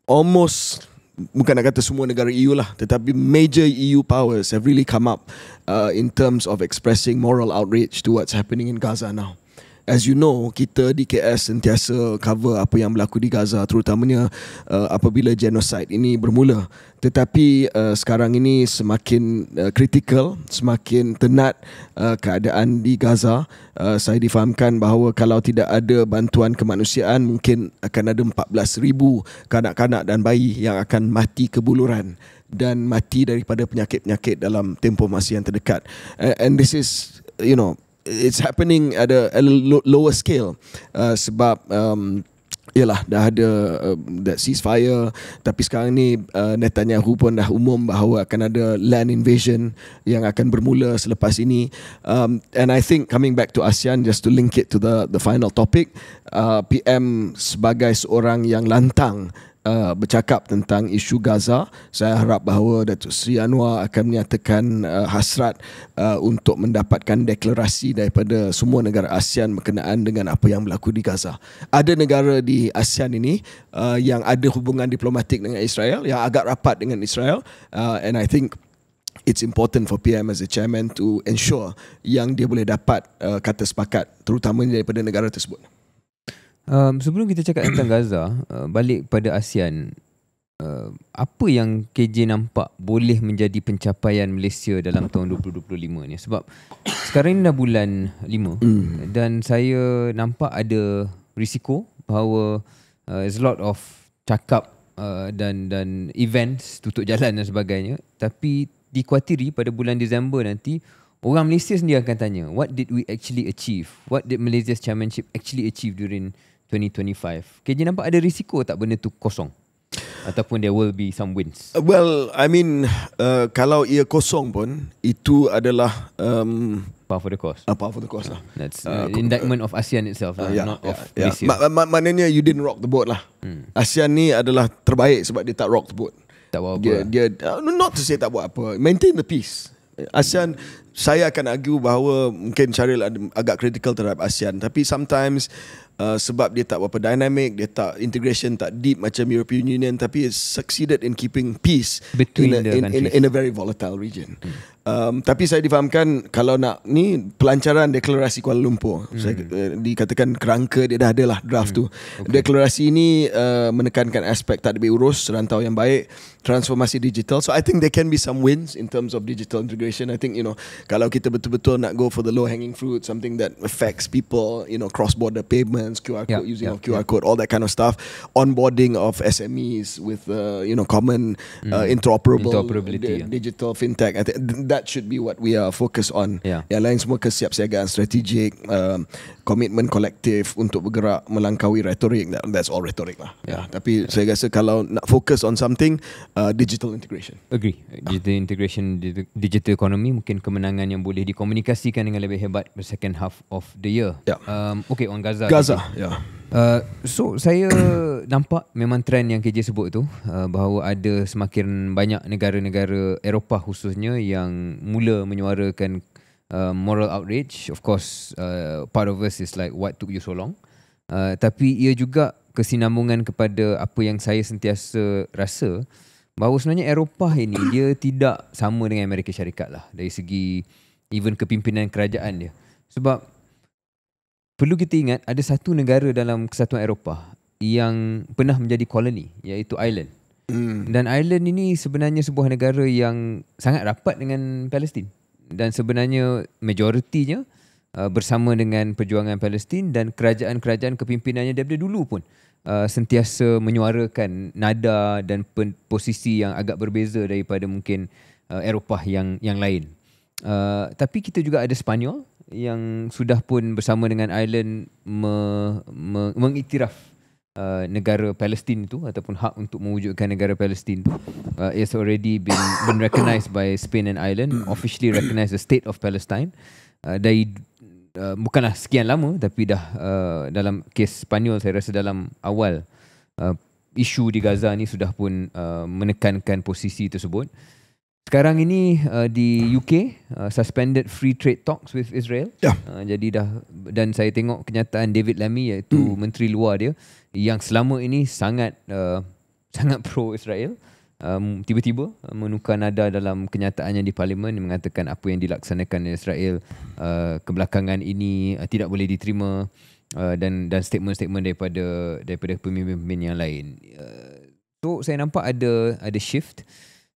A: almost, bukan nak kata semua negara EU lah, tetapi major EU powers have really come up in terms of expressing moral outrage to what's happening in Gaza now. As you know, kita di KS sentiasa cover apa yang berlaku di Gaza, terutamanya apabila genocide ini bermula. Tetapi sekarang ini semakin kritikal, semakin tenat keadaan di Gaza. Saya difahamkan bahawa kalau tidak ada bantuan kemanusiaan, mungkin akan ada 14,000 kanak-kanak dan bayi yang akan mati kebuluran dan mati daripada penyakit-penyakit dalam tempoh masa yang terdekat. And this is, you know, it's happening at a lower scale, sebab yalah dah ada that ceasefire, tapi sekarang ni Netanyahu pun dah umum bahawa akan ada land invasion yang akan bermula selepas ini. And I think coming back to ASEAN, just to link it to the final topic, PM sebagai seorang yang lantang bercakap tentang isu Gaza. Saya harap bahawa Datuk Seri Anwar akan menyatakan hasrat untuk mendapatkan deklarasi daripada semua negara ASEAN berkenaan dengan apa yang berlaku di Gaza. Ada negara di ASEAN ini yang ada hubungan diplomatik dengan Israel, yang agak rapat dengan Israel, and I think it's important for PM as a chairman to ensure yang dia boleh dapat kata sepakat, terutamanya daripada negara tersebut.
C: Sebelum kita cakap tentang Gaza, balik pada ASEAN, apa yang KJ nampak boleh menjadi pencapaian Malaysia dalam tahun 2025 ni? Sebab sekarang ni dah bulan 5 dan saya nampak ada risiko bahawa there's a lot of cakap dan events tutup jalan dan sebagainya, tapi dikhawatiri pada bulan Disember nanti orang Malaysia sendiri akan tanya, what did we actually achieve? What did Malaysia's chairmanship actually achieve during 2025? KJ nampak ada risiko tak benda tu kosong? Ataupun there will be some wins?
A: Well, I mean, kalau ia kosong pun, itu adalah
C: par for the course.
A: Par for the course lah.
C: That's indictment of ASEAN itself lah, not of Malaysia.
A: Maknanya you didn't rock the boat lah. ASEAN ni adalah terbaik sebab dia tak rock the boat.
C: Tak buat apa.
A: Dia not to say tak buat apa, maintain the peace. ASEAN, saya akan argue bahawa mungkin Syaril agak critical terhadap ASEAN, tapi sometimes sebab dia tak berapa dynamic, dia tak integration tak deep macam European Union, tapi it succeeded in keeping peace
C: between
A: in a very volatile region. Tapi saya difahamkan kalau nak ni pelancaran deklarasi Kuala Lumpur, saya dikatakan kerangka dia dah ada lah draft tu. Deklarasi ini menekankan aspek tadbir urus, rantau yang baik, transformasi digital. So I think there can be some wins in terms of digital integration. I think, you know, kalau kita betul-betul nak go for the low hanging fruit, something that affects people, you know, cross border payments, QR code, using of QR code, all that kind of stuff, onboarding of SMEs with you know, common interoperability, digital fintech. I think that should be what we are focused on. Yang lain semua kesiapsiagaan strategik, komitmen kolektif untuk bergerak melangkaui retorik. That's all retorik lah. Tapi saya rasa kalau nak fokus on something, digital integration.
C: Agree. Digital integration, digital economy, mungkin kemenangan yang boleh dikomunikasikan dengan lebih hebat pada second half of the year. Okay, on Gaza. So saya nampak memang trend yang KJ sebut tu, bahawa ada semakin banyak negara-negara Eropah khususnya yang mula menyuarakan moral outrage. Of course, part of us is like, what took you so long? Tapi ia juga kesinambungan kepada apa yang saya sentiasa rasa, bahawa sebenarnya Eropah ini dia tidak sama dengan Amerika Syarikat lah dari segi even kepimpinan kerajaan dia. Sebab perlu kita ingat ada satu negara dalam Kesatuan Eropah yang pernah menjadi koloni, iaitu Ireland. Dan Ireland ini sebenarnya sebuah negara yang sangat rapat dengan Palestin, dan sebenarnya majoritinya bersama dengan perjuangan Palestin, dan kerajaan-kerajaan kepimpinannya daripada dulu pun sentiasa menyuarakan nada dan posisi yang agak berbeza daripada mungkin Eropah yang lain. Tapi kita juga ada Sepanyol yang sudah pun bersama dengan Ireland mengiktiraf negara Palestin itu, ataupun hak untuk mewujudkan negara Palestin itu. It's already been recognized by Spain and Ireland, officially recognized the state of Palestine dari bukanlah sekian lama, tapi dah dalam kes Sepanyol saya rasa dalam awal isu di Gaza ni sudah pun menekankan posisi tersebut. Sekarang ini di UK suspended free trade talks with Israel. Jadi dah, dan saya tengok kenyataan David Lammy, iaitu menteri luar dia, yang selama ini sangat pro Israel, tiba-tiba menukar nada dalam kenyataannya di Parlimen, mengatakan apa yang dilaksanakan Israel kebelakangan ini tidak boleh diterima, dan statement-statement daripada pemimpin yang lain. So saya nampak ada shift.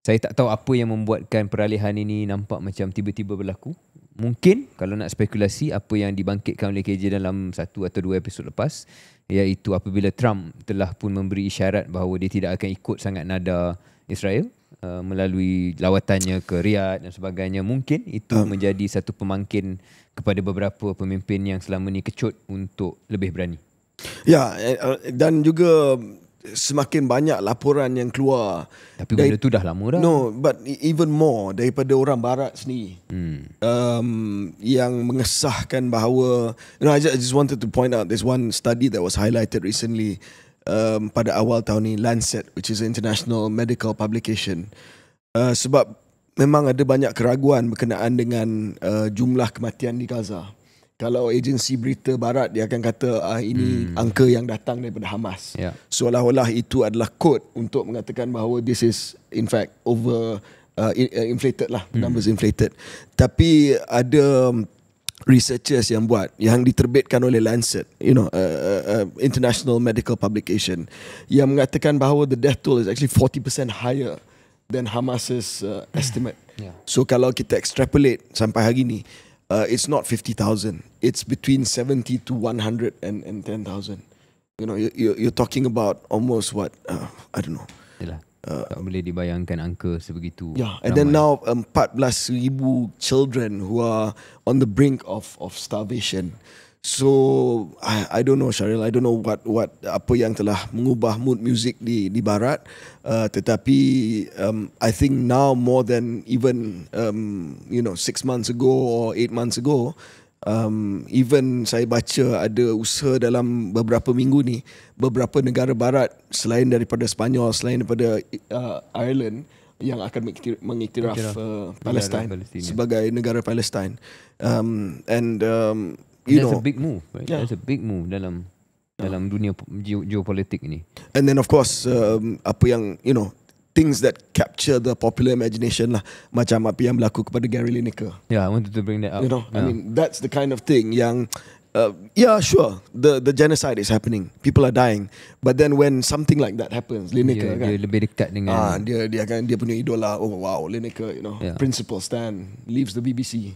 C: Saya tak tahu apa yang membuatkan peralihan ini nampak macam tiba-tiba berlaku. Mungkin kalau nak spekulasi, apa yang dibangkitkan oleh KJ dalam 1 atau 2 episod lepas, iaitu apabila Trump telah pun memberi isyarat bahawa dia tidak akan ikut sangat nada Israel melalui lawatannya ke Riyadh dan sebagainya, mungkin itu menjadi satu pemangkin kepada beberapa pemimpin yang selama ni kecut untuk lebih berani.
A: Dan juga semakin banyak laporan yang keluar.
C: Tapi benda tu dah lama dah.
A: No, but even more daripada orang barat sendiri, yang mengesahkan bahawa, I just wanted to point out, there's one study that was highlighted recently, pada awal tahun ni, Lancet, which is an international medical publication. Sebab memang ada banyak keraguan berkenaan dengan jumlah kematian di Gaza. Kalau agensi berita barat, dia akan kata ini angka yang datang daripada Hamas. Seolah-olah itu adalah kod untuk mengatakan bahawa this is in fact inflated lah, numbers inflated. Tapi ada researchers yang buat, yang diterbitkan oleh Lancet, international medical publication, yang mengatakan bahawa the death toll is actually 40% higher than Hamas's estimate. So kalau kita extrapolate sampai hari ni, it's not 50,000. It's between 70 to 110,000. You're talking about almost what? I don't know.
C: Tak boleh dibayangkan angka sebegitu.
A: And then now 14,000 children who are on the brink of starvation. So I don't know, Syaril. I don't know what apa yang telah mengubah mood music di barat. Tetapi I think now more than even 6 months ago or 8 months ago, even saya baca ada usaha dalam beberapa minggu ni, beberapa negara barat selain daripada Sepanyol, selain daripada Ireland, yang akan mengiktiraf Palestin sebagai negara Palestin.
C: That's a big move, right? That's a big move dalam dunia geopolitik ini.
A: And then of course apa yang things that capture the popular imagination lah, macam apa yang berlaku kepada Gary Lineker.
C: I wanted to bring that up.
A: I mean, that's the kind of thing yang sure, the genocide is happening, people are dying, but then when something like that happens, Lineker
C: dia lebih dekat dengan
A: dia punya idola. Oh wow, Lineker, principal Stan leaves the BBC.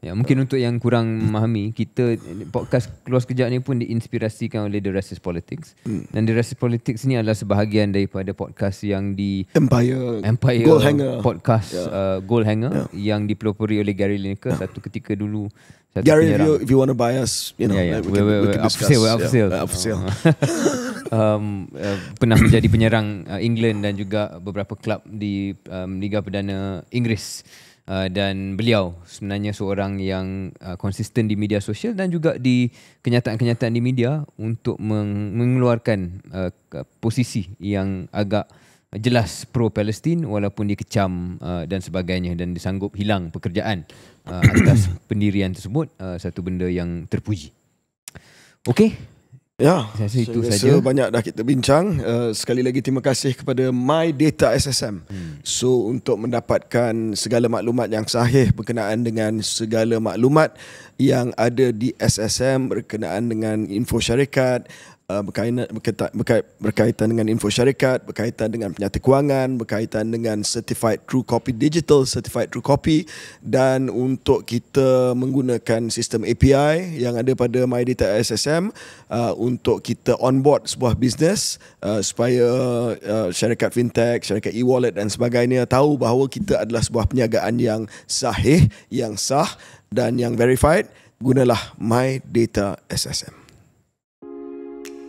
C: Mungkin untuk yang kurang memahami, kita podcast Keluar Sekejap ni pun diinspirasikan oleh The Racist Politics. Dan The Racist Politics ni adalah sebahagian daripada podcast yang di
A: Empire
C: Goalhanger podcast, Goalhanger, yang dipelopori oleh Gary Lineker. Satu ketika dulu,
A: Gary, if you want to buy us, we can discuss.
C: Up for sale. Pernah menjadi penyerang England dan juga beberapa klub di Liga Perdana Inggeris. Dan beliau sebenarnya seorang yang konsisten di media sosial dan juga di kenyataan-kenyataan di media untuk mengeluarkan posisi yang agak jelas pro-Palestin walaupun dikecam dan sebagainya, dan disanggup hilang pekerjaan atas pendirian tersebut. Satu benda yang terpuji. Okey.
A: Saya
C: rasa itu saja.
A: Banyak dah kita bincang. Sekali lagi terima kasih kepada My Data SSM. So untuk mendapatkan segala maklumat yang sahih berkenaan dengan segala maklumat yang ada di SSM berkenaan dengan info syarikat, berkaitan dengan info syarikat, berkaitan dengan penyata kewangan, berkaitan dengan Certified True Copy Digital, Certified True Copy, dan untuk kita menggunakan sistem API yang ada pada My Data SSM untuk kita onboard sebuah bisnes supaya syarikat fintech, syarikat e-wallet dan sebagainya tahu bahawa kita adalah sebuah perniagaan yang sahih, yang sah dan yang verified. Gunalah My Data SSM.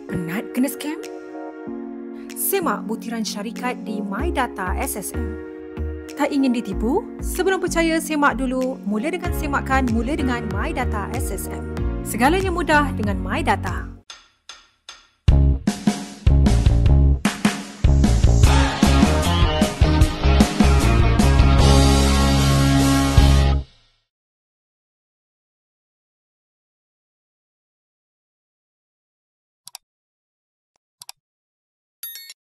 B: Penat kena scam? Semak butiran syarikat di My Data SSM. Tak ingin ditipu? Sebelum percaya, semak dulu. Mula dengan My Data SSM. Segalanya mudah dengan My Data.